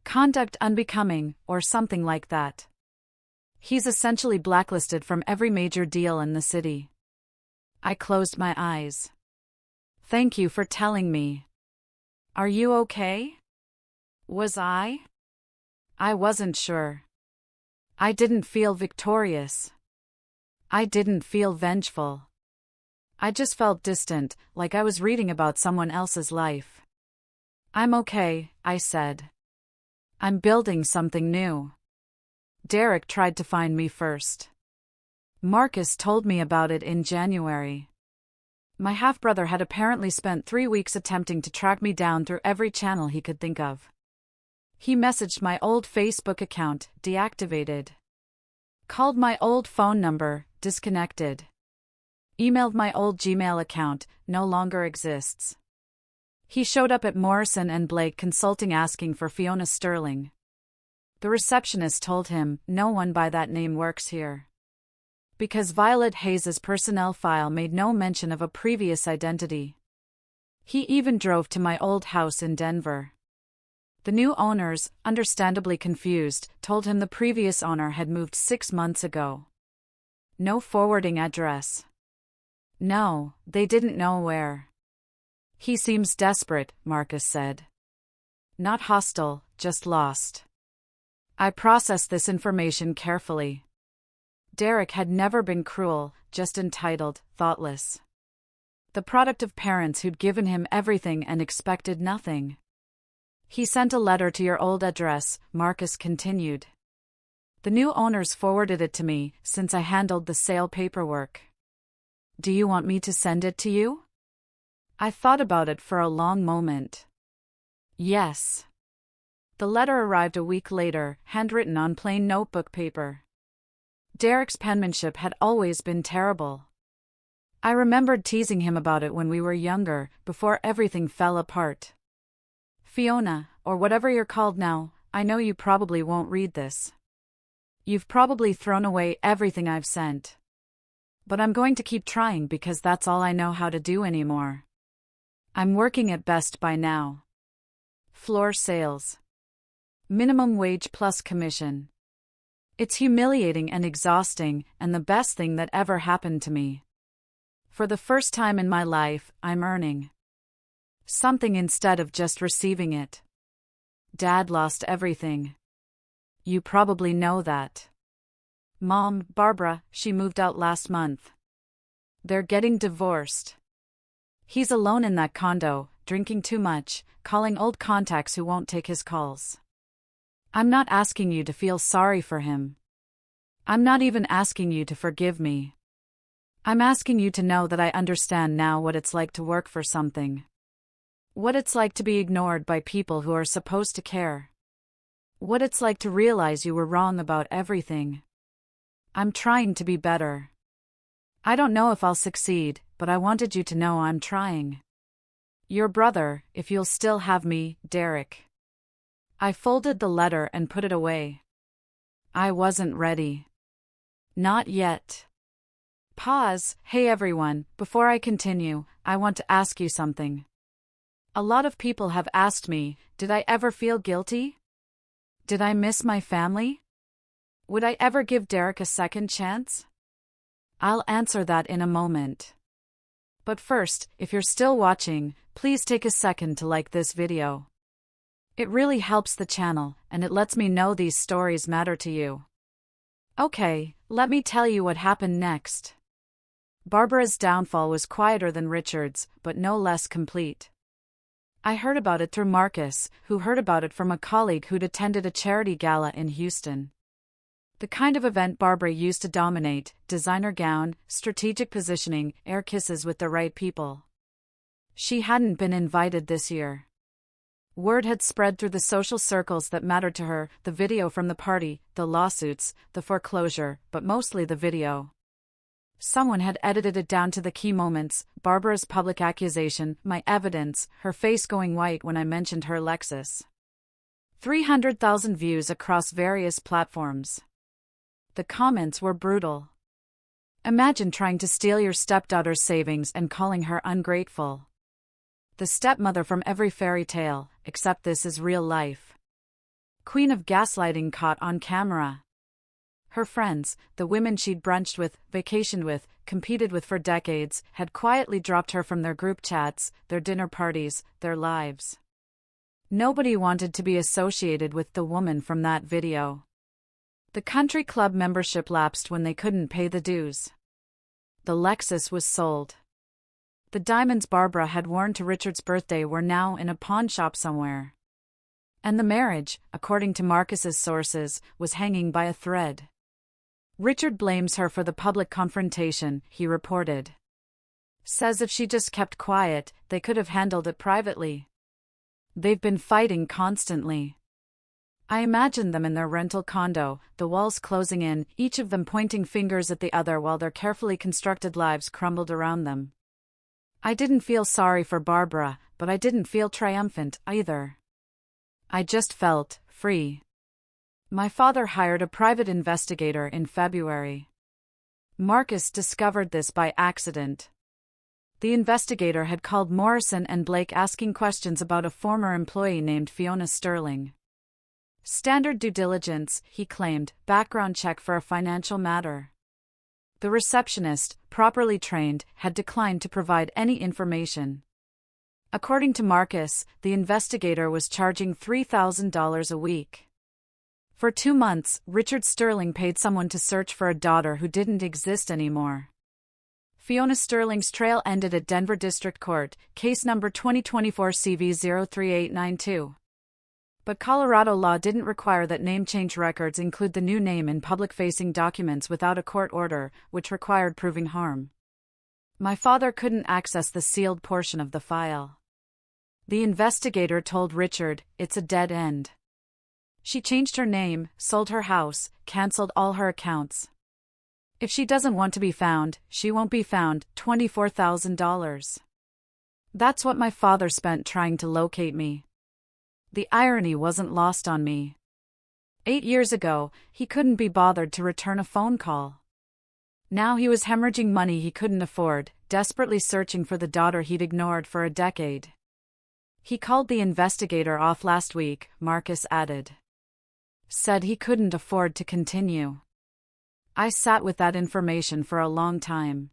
Conduct unbecoming, or something like that. He's essentially blacklisted from every major deal in the city. I closed my eyes. Thank you for telling me. Are you okay? Was I? I wasn't sure. I didn't feel victorious. I didn't feel vengeful. I just felt distant, like I was reading about someone else's life. I'm okay, I said. I'm building something new. Derek tried to find me first. Marcus told me about it in January. My half-brother had apparently spent 3 weeks attempting to track me down through every channel he could think of. He messaged my old Facebook account, deactivated. Called my old phone number, disconnected. Emailed my old Gmail account, no longer exists. He showed up at Morrison and Blake Consulting asking for Fiona Sterling. The receptionist told him, no one by that name works here. Because Violet Hayes' personnel file made no mention of a previous identity. He even drove to my old house in Denver. The new owners, understandably confused, told him the previous owner had moved 6 months ago. No forwarding address. No, they didn't know where. He seems desperate, Marcus said. Not hostile, just lost. I processed this information carefully. Derek had never been cruel, just entitled, thoughtless. The product of parents who'd given him everything and expected nothing. He sent a letter to your old address, Marcus continued. The new owners forwarded it to me, since I handled the sale paperwork. Do you want me to send it to you? I thought about it for a long moment. Yes. The letter arrived a week later, handwritten on plain notebook paper. Derek's penmanship had always been terrible. I remembered teasing him about it when we were younger, before everything fell apart. Fiona, or whatever you're called now, I know you probably won't read this. You've probably thrown away everything I've sent. But I'm going to keep trying because that's all I know how to do anymore. I'm working at Best Buy now. Floor sales. Minimum wage plus commission. It's humiliating and exhausting, and the best thing that ever happened to me. For the first time in my life, I'm earning something instead of just receiving it. Dad lost everything. You probably know that. Mom, Barbara, she moved out last month. They're getting divorced. He's alone in that condo, drinking too much, calling old contacts who won't take his calls. I'm not asking you to feel sorry for him. I'm not even asking you to forgive me. I'm asking you to know that I understand now what it's like to work for something. What it's like to be ignored by people who are supposed to care. What it's like to realize you were wrong about everything. I'm trying to be better. I don't know if I'll succeed, but I wanted you to know I'm trying. Your brother, if you'll still have me, Derek. I folded the letter and put it away. I wasn't ready. Not yet. Pause. Hey everyone, before I continue, I want to ask you something. A lot of people have asked me, did I ever feel guilty? Did I miss my family? Would I ever give Derek a second chance? I'll answer that in a moment. But first, if you're still watching, please take a second to like this video. It really helps the channel, and it lets me know these stories matter to you. Okay, let me tell you what happened next. Barbara's downfall was quieter than Richard's, but no less complete. I heard about it through Marcus, who heard about it from a colleague who'd attended a charity gala in Houston. The kind of event Barbara used to dominate: designer gown, strategic positioning, air kisses with the right people. She hadn't been invited this year. Word had spread through the social circles that mattered to her: the video from the party, the lawsuits, the foreclosure, but mostly the video. Someone had edited it down to the key moments: Barbara's public accusation, my evidence, her face going white when I mentioned her Lexus. 300,000 views across various platforms. The comments were brutal. Imagine trying to steal your stepdaughter's savings and calling her ungrateful. The stepmother from every fairy tale, except this is real life. Queen of gaslighting caught on camera. Her friends, the women she'd brunched with, vacationed with, competed with for decades, had quietly dropped her from their group chats, their dinner parties, their lives. Nobody wanted to be associated with the woman from that video. The country club membership lapsed when they couldn't pay the dues. The Lexus was sold. The diamonds Barbara had worn to Richard's birthday were now in a pawn shop somewhere. And the marriage, according to Marcus's sources, was hanging by a thread. Richard blames her for the public confrontation, he reported. Says if she just kept quiet, they could have handled it privately. They've been fighting constantly. I imagined them in their rental condo, the walls closing in, each of them pointing fingers at the other while their carefully constructed lives crumbled around them. I didn't feel sorry for Barbara, but I didn't feel triumphant either. I just felt free. My father hired a private investigator in February. Marcus discovered this by accident. The investigator had called Morrison and Blake asking questions about a former employee named Fiona Sterling. Standard due diligence, he claimed, background check for a financial matter. The receptionist, properly trained, had declined to provide any information. According to Marcus, the investigator was charging $3,000 a week. For 2 months, Richard Sterling paid someone to search for a daughter who didn't exist anymore. Fiona Sterling's trail ended at Denver District Court, case number 2024 CV03892. But Colorado law didn't require that name change records include the new name in public-facing documents without a court order, which required proving harm. My father couldn't access the sealed portion of the file. The investigator told Richard, it's a dead end. She changed her name, sold her house, canceled all her accounts. If she doesn't want to be found, she won't be found. $24,000. That's what my father spent trying to locate me. The irony wasn't lost on me. 8 years ago, he couldn't be bothered to return a phone call. Now he was hemorrhaging money he couldn't afford, desperately searching for the daughter he'd ignored for a decade. He called the investigator off last week, Marcus added. Said he couldn't afford to continue. I sat with that information for a long time.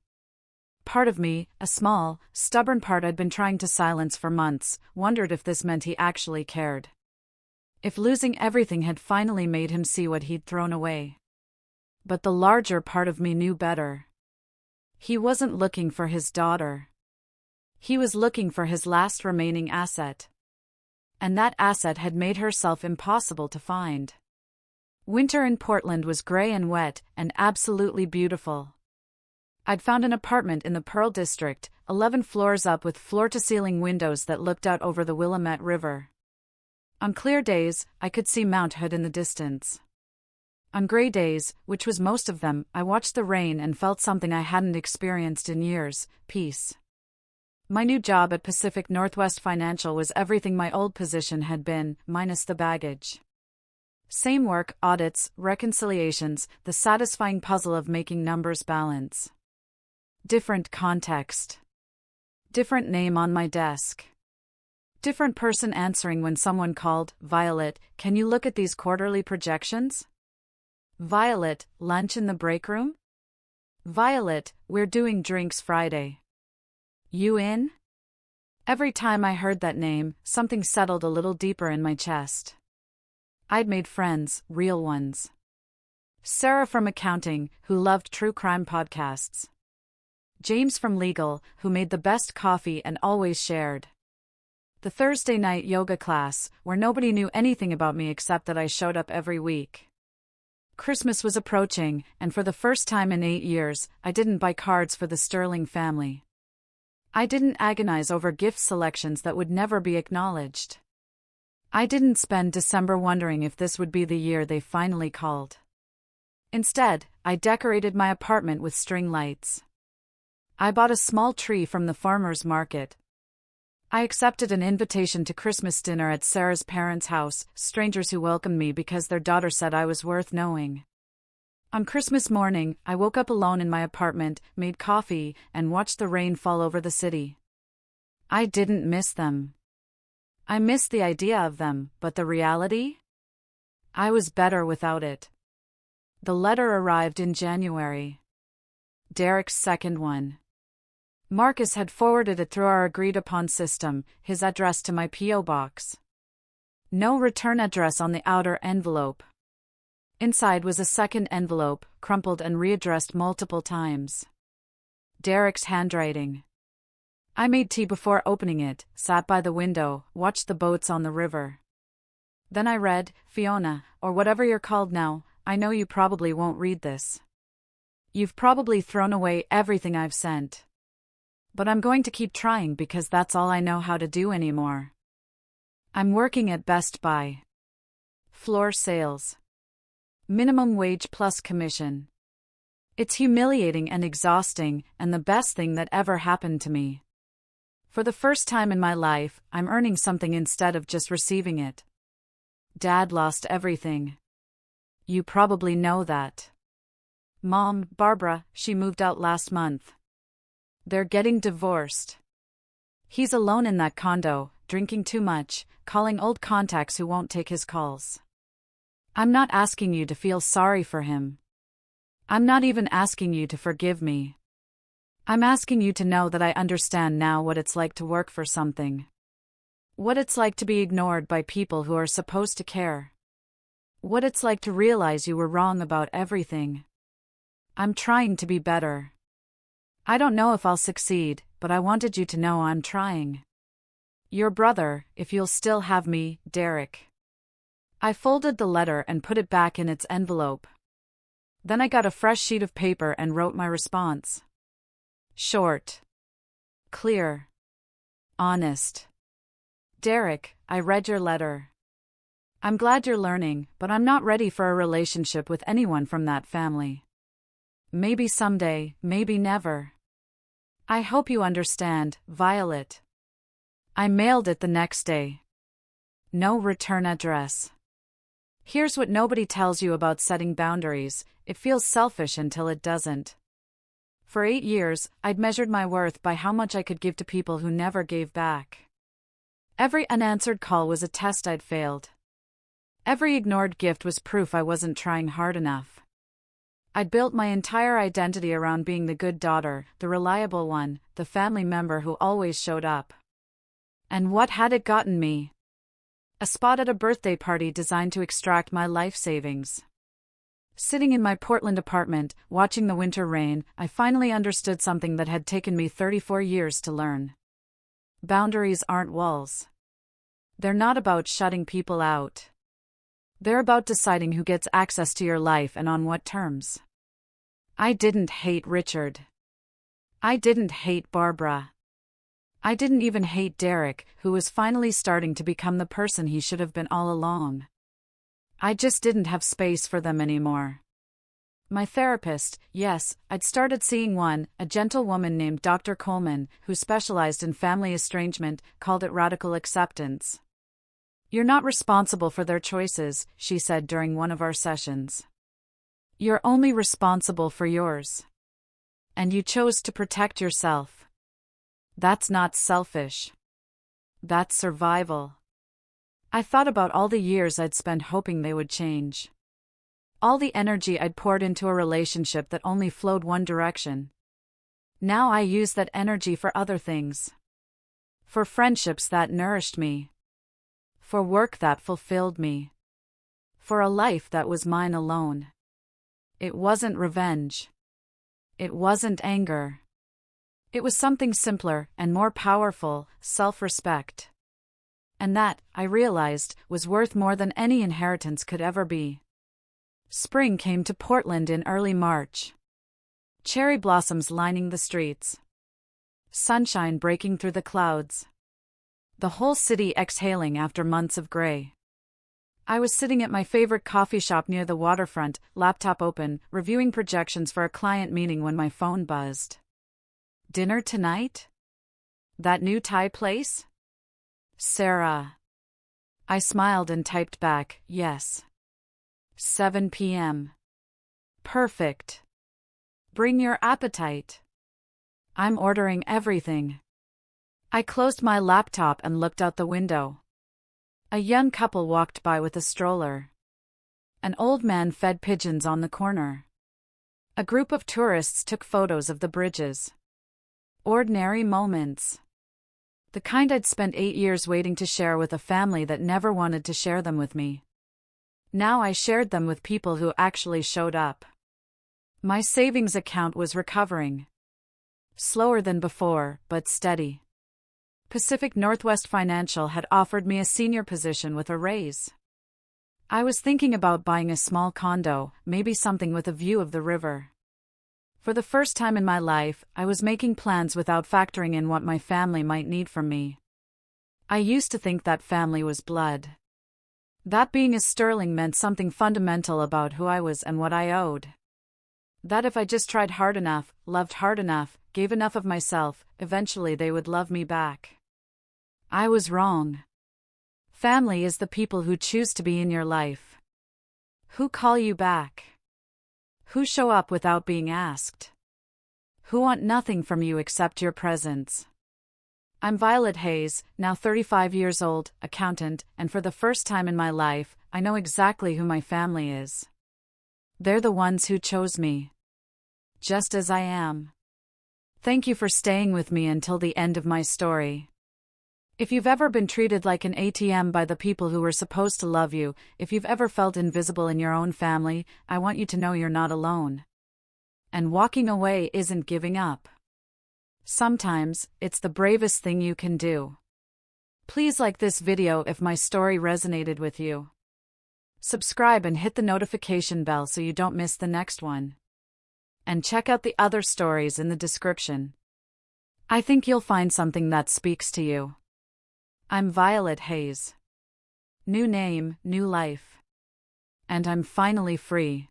Part of me, a small, stubborn part I'd been trying to silence for months, wondered if this meant he actually cared. If losing everything had finally made him see what he'd thrown away. But the larger part of me knew better. He wasn't looking for his daughter. He was looking for his last remaining asset. And that asset had made herself impossible to find. Winter in Portland was gray and wet and absolutely beautiful. I'd found an apartment in the Pearl District, 11 floors up with floor-to-ceiling windows that looked out over the Willamette River. On clear days, I could see Mount Hood in the distance. On gray days, which was most of them, I watched the rain and felt something I hadn't experienced in years: peace. My new job at Pacific Northwest Financial was everything my old position had been, minus the baggage. Same work, audits, reconciliations, the satisfying puzzle of making numbers balance. Different context. Different name on my desk. Different person answering when someone called. Violet, can you look at these quarterly projections? Violet, lunch in the break room? Violet, we're doing drinks Friday. You in? Every time I heard that name, something settled a little deeper in my chest. I'd made friends, real ones. Sarah from accounting, who loved true crime podcasts. James from legal, who made the best coffee and always shared. The Thursday night yoga class, where nobody knew anything about me except that I showed up every week. Christmas was approaching, and for the first time in 8 years, I didn't buy cards for the Sterling family. I didn't agonize over gift selections that would never be acknowledged. I didn't spend December wondering if this would be the year they finally called. Instead, I decorated my apartment with string lights. I bought a small tree from the farmer's market. I accepted an invitation to Christmas dinner at Sarah's parents' house, strangers who welcomed me because their daughter said I was worth knowing. On Christmas morning, I woke up alone in my apartment, made coffee, and watched the rain fall over the city. I didn't miss them. I missed the idea of them, but the reality? I was better without it. The letter arrived in January. Derek's second one. Marcus had forwarded it through our agreed-upon system, his address to my P.O. box. No return address on the outer envelope. Inside was a second envelope, crumpled and readdressed multiple times. Derek's handwriting. I made tea before opening it, sat by the window, watched the boats on the river. Then I read, Fiona, or whatever you're called now, I know you probably won't read this. You've probably thrown away everything I've sent. But I'm going to keep trying because that's all I know how to do anymore. I'm working at Best Buy. Floor sales. Minimum wage plus commission. It's humiliating and exhausting, and the best thing that ever happened to me. For the first time in my life, I'm earning something instead of just receiving it. Dad lost everything. You probably know that. Mom, Barbara, she moved out last month. They're getting divorced. He's alone in that condo, drinking too much, calling old contacts who won't take his calls. I'm not asking you to feel sorry for him. I'm not even asking you to forgive me. I'm asking you to know that I understand now what it's like to work for something. What it's like to be ignored by people who are supposed to care. What it's like to realize you were wrong about everything. I'm trying to be better. I don't know if I'll succeed, but I wanted you to know I'm trying. Your brother, if you'll still have me, Derek. I folded the letter and put it back in its envelope. Then I got a fresh sheet of paper and wrote my response. Short. Clear. Honest. Derek, I read your letter. I'm glad you're learning, but I'm not ready for a relationship with anyone from that family. Maybe someday, maybe never. I hope you understand, Violet. I mailed it the next day. No return address. Here's what nobody tells you about setting boundaries: it feels selfish until it doesn't. For 8 years, I'd measured my worth by how much I could give to people who never gave back. Every unanswered call was a test I'd failed. Every ignored gift was proof I wasn't trying hard enough. I'd built my entire identity around being the good daughter, the reliable one, the family member who always showed up. And what had it gotten me? A spot at a birthday party designed to extract my life savings. Sitting in my Portland apartment, watching the winter rain, I finally understood something that had taken me 34 years to learn. Boundaries aren't walls. They're not about shutting people out. They're about deciding who gets access to your life and on what terms. I didn't hate Richard. I didn't hate Barbara. I didn't even hate Derek, who was finally starting to become the person he should have been all along. I just didn't have space for them anymore. My therapist, yes, I'd started seeing one, a gentle woman named Dr. Coleman, who specialized in family estrangement, called it radical acceptance. "You're not responsible for their choices," she said during one of our sessions. "You're only responsible for yours. And you chose to protect yourself. That's not selfish. That's survival." I thought about all the years I'd spent hoping they would change. All the energy I'd poured into a relationship that only flowed one direction. Now I use that energy for other things. For friendships that nourished me. For work that fulfilled me. For a life that was mine alone. It wasn't revenge. It wasn't anger. It was something simpler and more powerful, self-respect. And that, I realized, was worth more than any inheritance could ever be. Spring came to Portland in early March. Cherry blossoms lining the streets. Sunshine breaking through the clouds. The whole city exhaling after months of gray. I was sitting at my favorite coffee shop near the waterfront, laptop open, reviewing projections for a client meeting when my phone buzzed. "Dinner tonight? That new Thai place?" "Sarah." I smiled and typed back, "Yes." 7 p.m. "Perfect. Bring your appetite. I'm ordering everything." I closed my laptop and looked out the window. A young couple walked by with a stroller. An old man fed pigeons on the corner. A group of tourists took photos of the bridges. Ordinary moments. The kind I'd spent 8 years waiting to share with a family that never wanted to share them with me. Now I shared them with people who actually showed up. My savings account was recovering. Slower than before, but steady. Pacific Northwest Financial had offered me a senior position with a raise. I was thinking about buying a small condo, maybe something with a view of the river. For the first time in my life, I was making plans without factoring in what my family might need from me. I used to think that family was blood. That being a Sterling meant something fundamental about who I was and what I owed. That if I just tried hard enough, loved hard enough, gave enough of myself, eventually they would love me back. I was wrong. Family is the people who choose to be in your life. Who call you back. Who show up without being asked. Who want nothing from you except your presence. I'm Violet Hayes, now 35 years old, accountant, and for the first time in my life, I know exactly who my family is. They're the ones who chose me. Just as I am. Thank you for staying with me until the end of my story. If you've ever been treated like an ATM by the people who were supposed to love you, if you've ever felt invisible in your own family, I want you to know you're not alone. And walking away isn't giving up. Sometimes, it's the bravest thing you can do. Please like this video if my story resonated with you. Subscribe and hit the notification bell so you don't miss the next one. And check out the other stories in the description. I think you'll find something that speaks to you. I'm Violet Hayes. New name, new life. And I'm finally free.